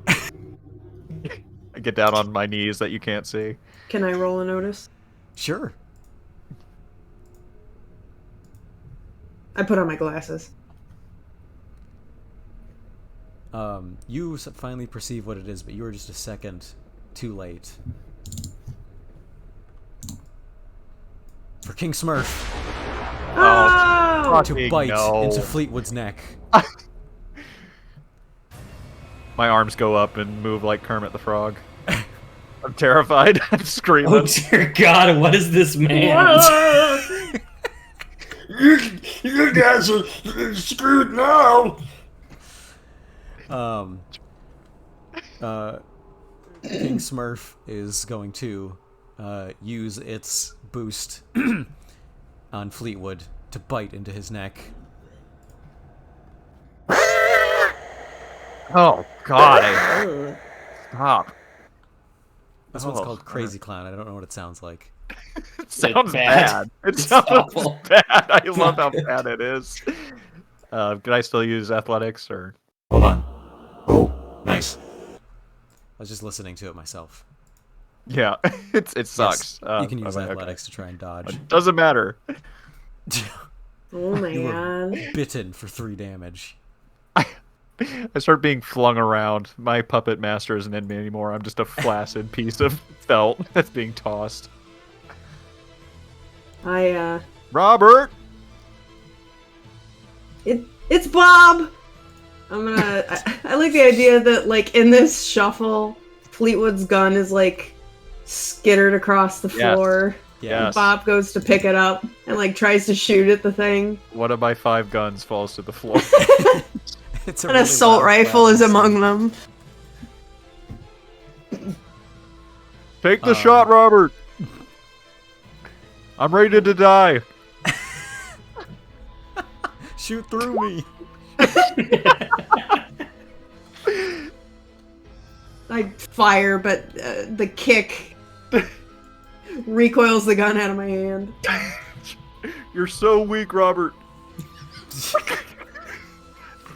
I get down on my knees that you can't see. Can I roll a notice? Sure. I put on my glasses. You finally perceive what it is, but you were just a second too late. For King Smurf Oh! to bite no. into Fleetwood's neck. My arms go up and move like Kermit the Frog. I'm terrified. I'm screaming. Oh dear God, what is this man? You guys are screwed now. King Smurf is going to use its boost on Fleetwood to bite into his neck. Oh God! Stop. This one's Oh, called Crazy Clown. I don't know what it sounds like. It sounds bad. bad. It It's sounds awful. bad. I love how bad it is. Can I still use athletics or? Hold on. Oh, nice. I was just listening to it myself. Yeah, it sucks. Yes, you can use okay. athletics to try and dodge. It doesn't matter. Oh You were man. bitten for 3 damage. I start being flung around. My puppet master isn't in me anymore. I'm just a flaccid piece of felt that's being tossed. It's Robert! Bob. I like the idea that like in this shuffle, Fleetwood's gun is like skittered across the Yes. floor. Yes. Bob goes to pick it up and like tries to shoot at the thing. One of my 5 guns falls to the floor. It's a An really assault loud rifle is clapping among sound. them. Take the shot, Robert! I'm ready to die. Shoot through me! I fire, but the kick recoils the gun out of my hand. You're so weak, Robert.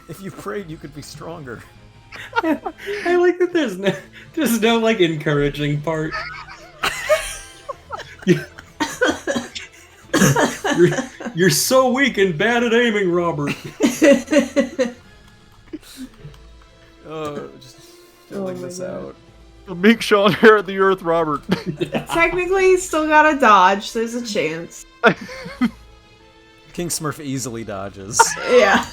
If you prayed, you could be stronger. I like that there's no like encouraging part. You're so weak and bad at aiming, Robert. Just filling my this God. out. The meek shall inherit the earth, Robert. Technically, he's still got a dodge. So there's a chance. King Smurf easily dodges. Yeah.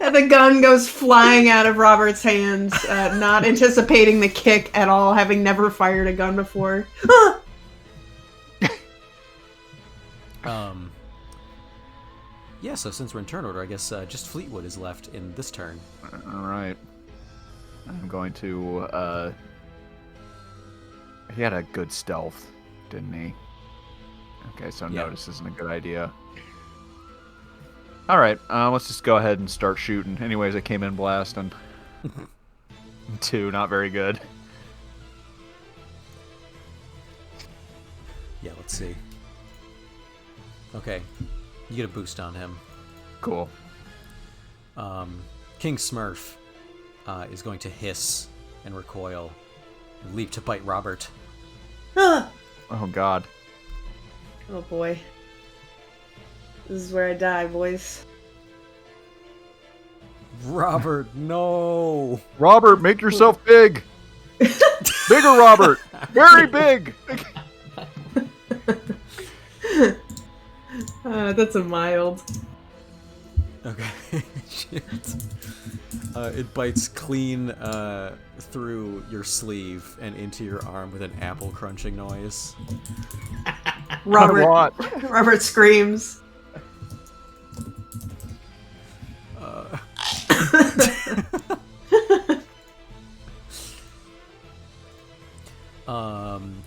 And the gun goes flying out of Robert's hands, not anticipating the kick at all, having never fired a gun before. Yeah, so since we're in turn order, I guess just Fleetwood is left in this turn. Alright. I'm going to, He had a good stealth, didn't he? Okay, so Yeah. notice isn't a good idea. Alright, let's just go ahead and start shooting. Anyways, I came in blasting. 2, not very good. Yeah, let's see. Okay, you get a boost on him. Cool. King Smurf is going to hiss and recoil and leap to bite Robert. Ah! Oh God. Oh boy. This is where I die, boys. Robert, no! Robert, make yourself big. Bigger, Robert. Very big. That's a mild. Okay, shit. It bites clean through your sleeve and into your arm with an apple crunching noise. Robert screams.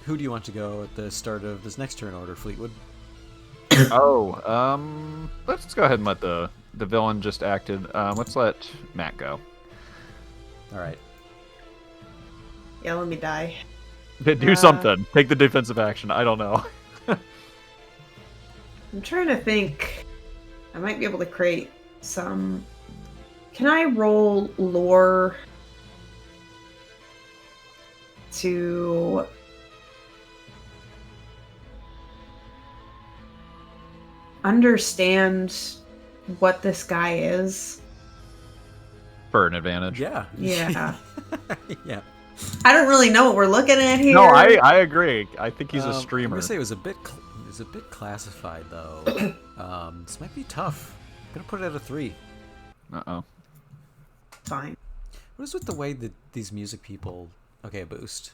Who do you want to go at the start of this next turn order, Fleetwood? Let's go ahead and let the villain just acted. Let's let Matt go. All right. Yeah, let me die. Do something. Take the defensive action. I don't know. I'm trying to think. I might be able to create some... Can I roll lore to... understand what this guy is? For an advantage. Yeah. Yeah. Yeah. I don't really know what we're looking at here. No, I agree. I think he's a I'm streamer. gonna say it was a bit classified though. This might be tough. I'm gonna put it at a 3. Uh-oh. Fine. What is with the way that these music people? Okay, boost.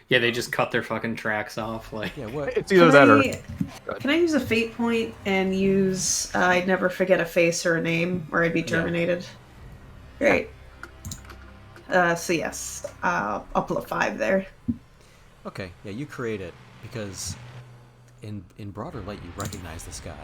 Yeah, they just cut their fucking tracks off. Like, Yeah, what? It's either that or... Can I use a fate point and use I'd never forget a face or a name, or I'd be terminated? Great. So yes, I'll put a 5 there. Okay, yeah, you create it because in broader light you recognize this guy.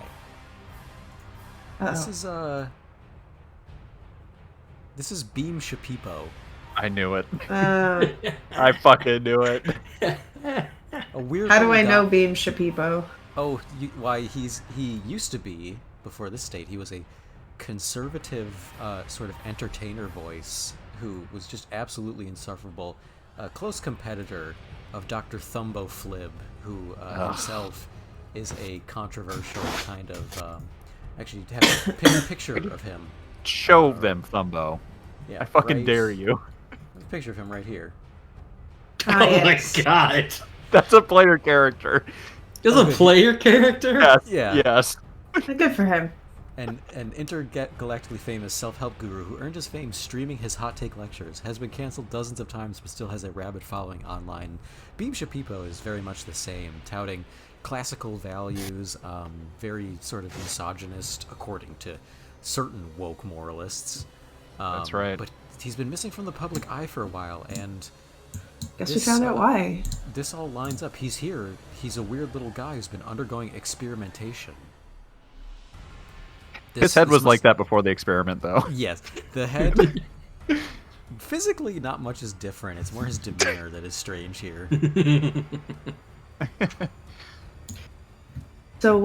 This is Beam Shapipo. I knew it. Uh, I fucking knew it. A weird. how do I little know Beam Shapipo? Oh, he used to be before this state. He was a conservative sort of entertainer voice who was just absolutely insufferable. A close competitor of Dr. Thumbo Flib, who himself is a controversial kind of. Actually, have a picture of him. Show them, Thumbo. Yeah, I fucking right- dare you. There's a picture of him right here. Ah, oh yes. my god. That's a player character. There's a player character? Yes. Yeah. Yes. Good for him. An intergalactically famous self-help guru who earned his fame streaming his hot take lectures, has been canceled dozens of times but still has a rabid following online. Beam Shapipo is very much the same, touting classical values, very sort of misogynist according to certain woke moralists. That's right. But he's been missing from the public eye for a while, and Guess we found out why. this all lines up. He's here. He's a weird little guy who's been undergoing experimentation. His head was like that before the experiment, though. Yes, the head. Physically, not much is different. It's more his demeanor that is strange here. So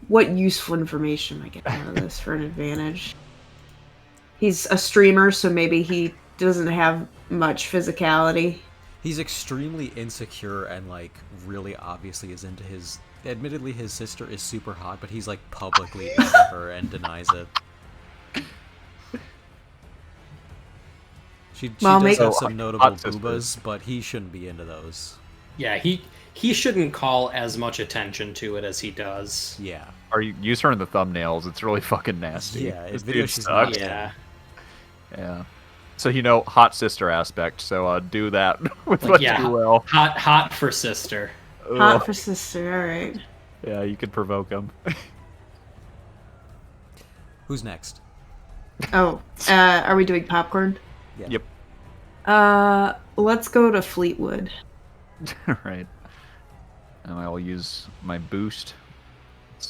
what useful information am I getting out of this for an advantage? He's a streamer, so maybe he doesn't have much physicality. He's extremely insecure and like really obviously is into his. Admittedly, his sister is super hot, but he's like publicly into her and denies it. She Well, does make- have So, some notable hot sisters. boobas, but he shouldn't be into those. Yeah, he shouldn't call as much attention to it as he does. Yeah. Or you use her in the thumbnails. It's really fucking nasty. Yeah, This video dude she's sucks. not- Yeah. Yeah. So hot sister aspect. So do that with Like, what yeah. you will. Hot for sister. Hot Ugh. for sister, alright. Yeah, you could provoke him. Who's next? Oh, are we doing popcorn? Yeah. Yep. Let's go to Fleetwood. Right. And I will use my boost.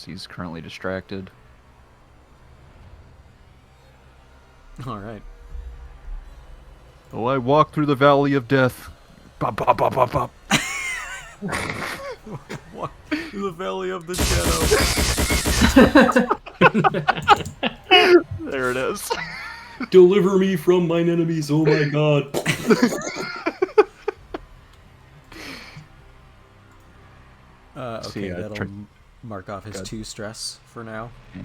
He's currently distracted. All right. Oh, I walk through the valley of death, Bop, bop, bop, bop, bop. What? The Valley of the Shadow. There it is. Deliver me from mine enemies, oh my god. Okay, See, that'll mark off his 2 stress for now. And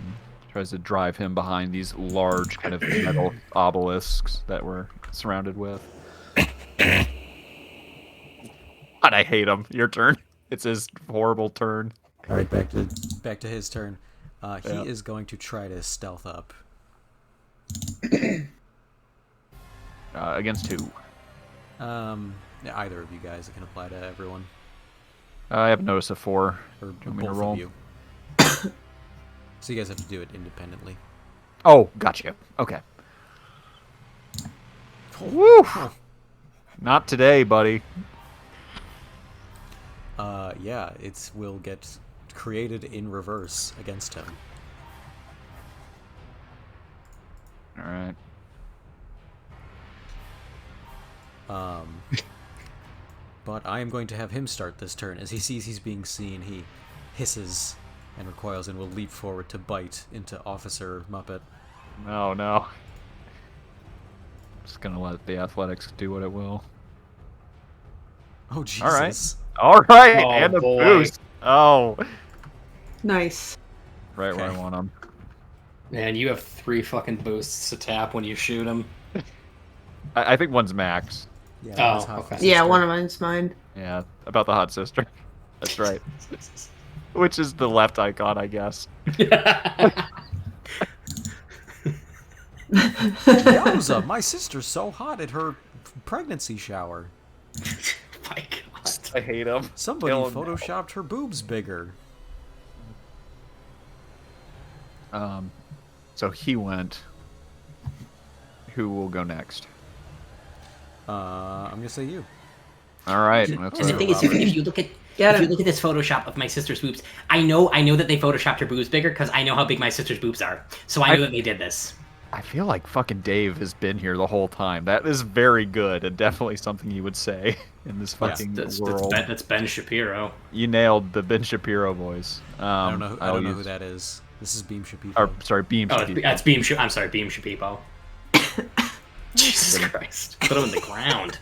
tries to drive him behind these large kind of metal obelisks that we're surrounded with. God, I hate him. Your turn. It's his horrible turn. All right, back to his turn. He is going to try to stealth up. Against who? Either of you guys. It can apply to everyone. I have notice of 4. Or Do you want me to both roll? of you. So you guys have to do it independently. Oh, gotcha. Okay. Woo! Not today, buddy. Yeah, it will get created in reverse against him. All right. But I am going to have him start this turn. As he sees he's being seen, he hisses and recoils and will leap forward to bite into Officer Muppet. No, no. Just gonna let the athletics do what it will. Oh, Jesus. All right. All right, Oh, and a boy. boost. Oh, Nice. right where I Okay. want him. Man, you have 3 fucking boosts to tap when you shoot him. I think one's max. Yeah, Oh, that's hot okay. for Yeah, sister. one of mine's mine. Yeah, about the hot sister. That's right. Which is the left icon, I guess. Yowza, my sister's so hot at her pregnancy shower. My god. I hate him. Somebody Kill him now. photoshopped her boobs bigger. So he went. Who will go next? I'm gonna say you. All right. That's And the thing is, if you look at Get if you him. look at this Photoshop of my sister's boobs, I know that they photoshopped her boobs bigger because I know how big my sister's boobs are. So I know that they did this. I feel like fucking Dave has been here the whole time. That is very good and definitely something you would say in this fucking world. That's Ben Shapiro. You nailed the Ben Shapiro voice. I don't know. I I'll don't know who use- that is. This is Beam Shapiro. Or, sorry, Beam Oh, Shapiro. that's Beam. I'm sorry, Beam Shapipo. Jesus Christ! Put him in the ground.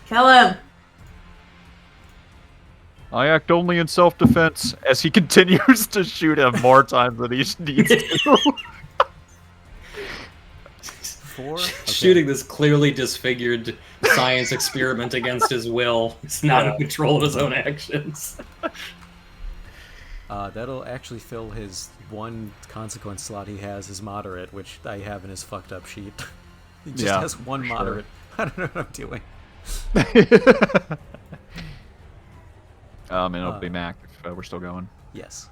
Kill him. I act only in self-defense as he continues to shoot him more times than he needs to. 4. Okay. Shooting this clearly disfigured science experiment against his will. He's not in control of his own actions. That'll actually fill his 1 consequence slot he has, his moderate, which I have in his fucked up sheet. He just Yeah, has 1 sure. moderate. I don't know what I'm doing. And it'll be Mac if we're still going. Yes.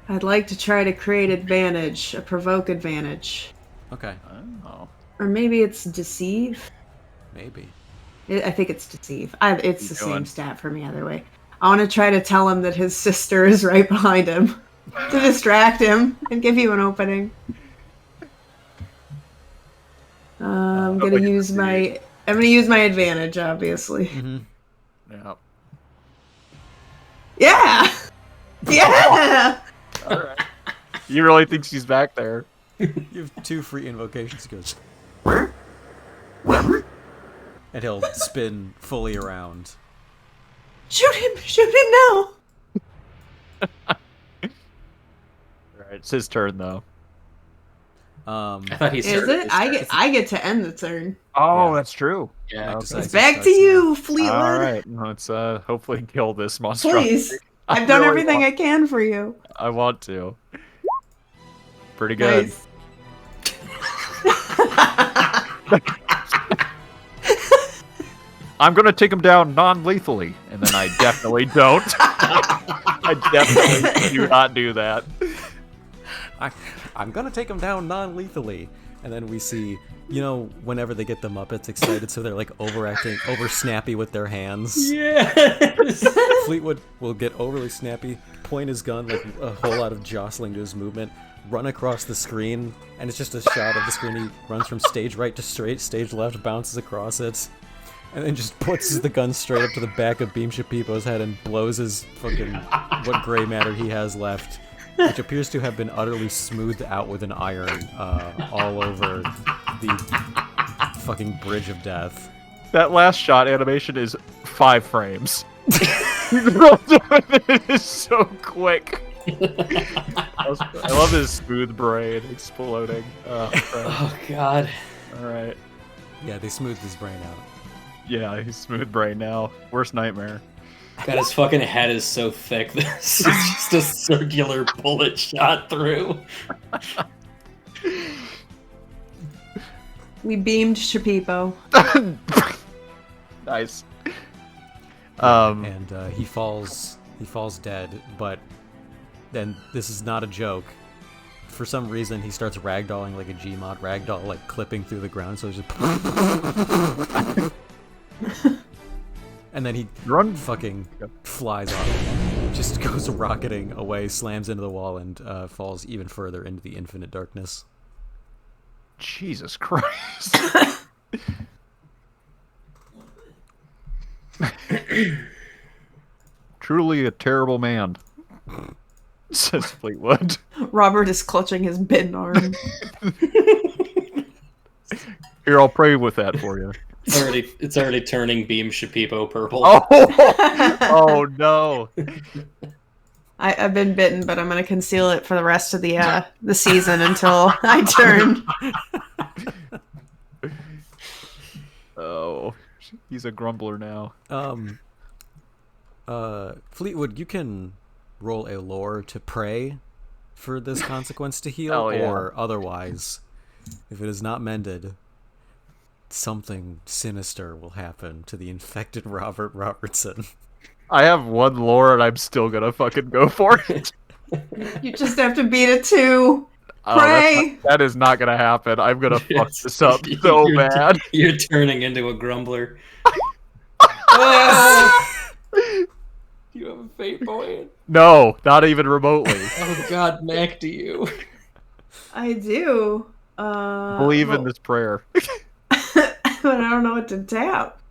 I'd like to try to create advantage, a provoke advantage. Okay. Oh. Or maybe it's deceive. Maybe. I think it's deceive. It's Keep the going. same stat for me either way. I want to try to tell him that his sister is right behind him to distract him and give you an opening. I'm gonna use my advantage, obviously. Mm-hmm. Yeah. Yeah, yeah. All right. You really think she's back there? You have 2 free invocations. He goes, and he'll spin fully around. Shoot him now. All right, it's his turn though. I thought he Is started. it? I get to end the turn. Oh, Yeah. that's true. Yeah. Okay. It's back to you, Fleetwood. All right, let's hopefully kill this monstrosity. Please. I've done really everything want- I can for you. I want to. Pretty good. Nice. I'm gonna take him down non-lethally, and then I definitely don't. I definitely do not do that. I'm gonna take him down non-lethally. And then we see, whenever they get the Muppets excited, so they're like overacting, over snappy with their hands. Yes. Fleetwood will get overly snappy, point his gun, like a whole lot of jostling to his movement, run across the screen, and it's just a shot of the screen. He runs from stage right to stage left, bounces across it, and then just puts the gun straight up to the back of Beam Shapipo's head and blows his fucking what gray matter he has left, which appears to have been utterly smoothed out with an iron all over the fucking bridge of death. That last shot animation is 5 frames. It is so quick. I love his smooth brain exploding. Oh god. Alright. Yeah, they smoothed his brain out. Yeah, he's smooth brain now. Worst nightmare. God, his fucking head is so thick. This is just a circular bullet shot through. We beamed Shapipo. Nice. And he falls dead, but then this is not a joke. For some reason, he starts ragdolling like a Gmod ragdoll, like clipping through the ground, so it's just and then he fucking flies off, just goes rocketing away, slams into the wall, and falls even further into the infinite darkness. Jesus Christ. Truly a terrible man, says Fleetwood. Robert is clutching his bitten arm. Here, I'll pray with that for you. It's already turning Beam Shapipo purple. Oh no. I've been bitten, but I'm going to conceal it for the rest of the season until I turn. Oh, he's a grumbler now. Fleetwood, you can roll a lore to pray for this consequence to heal, Oh, yeah. or otherwise, if it is not mended, something sinister will happen to the infected Robert Robertson. I have one lore and I'm still gonna fucking go for it. You just have to beat it too. Oh, Pray! that is not gonna happen. I'm gonna fuck this up so bad. You're turning into a grumbler. You have a fate point. No, not even remotely. Oh god, Mac, do you? I do. Believe in this prayer. But I don't know what to tap.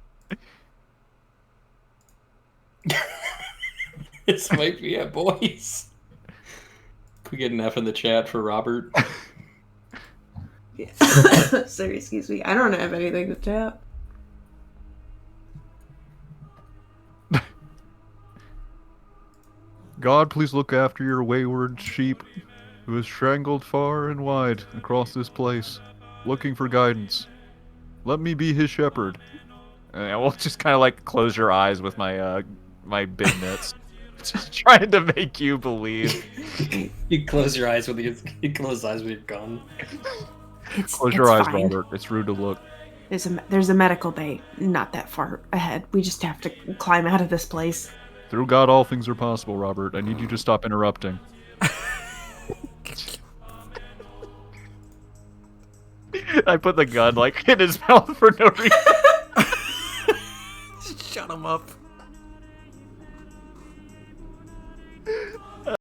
This might be it, boys. Can we get an F in the chat for Robert? Sorry, excuse me. I don't have anything to tap. God, please look after your wayward sheep, who is strangled far and wide across this place, looking for guidance. Let me be his shepherd. And I will just kind of like close your eyes with my my big mitts, just trying to make you believe. You close your eyes with your gun. Close your eyes, fine. Robert. It's rude to look. There's a medical bay not that far ahead. We just have to climb out of this place. Through God, all things are possible, Robert. I need you to stop interrupting. I put the gun like in his mouth for no reason. Shut him up.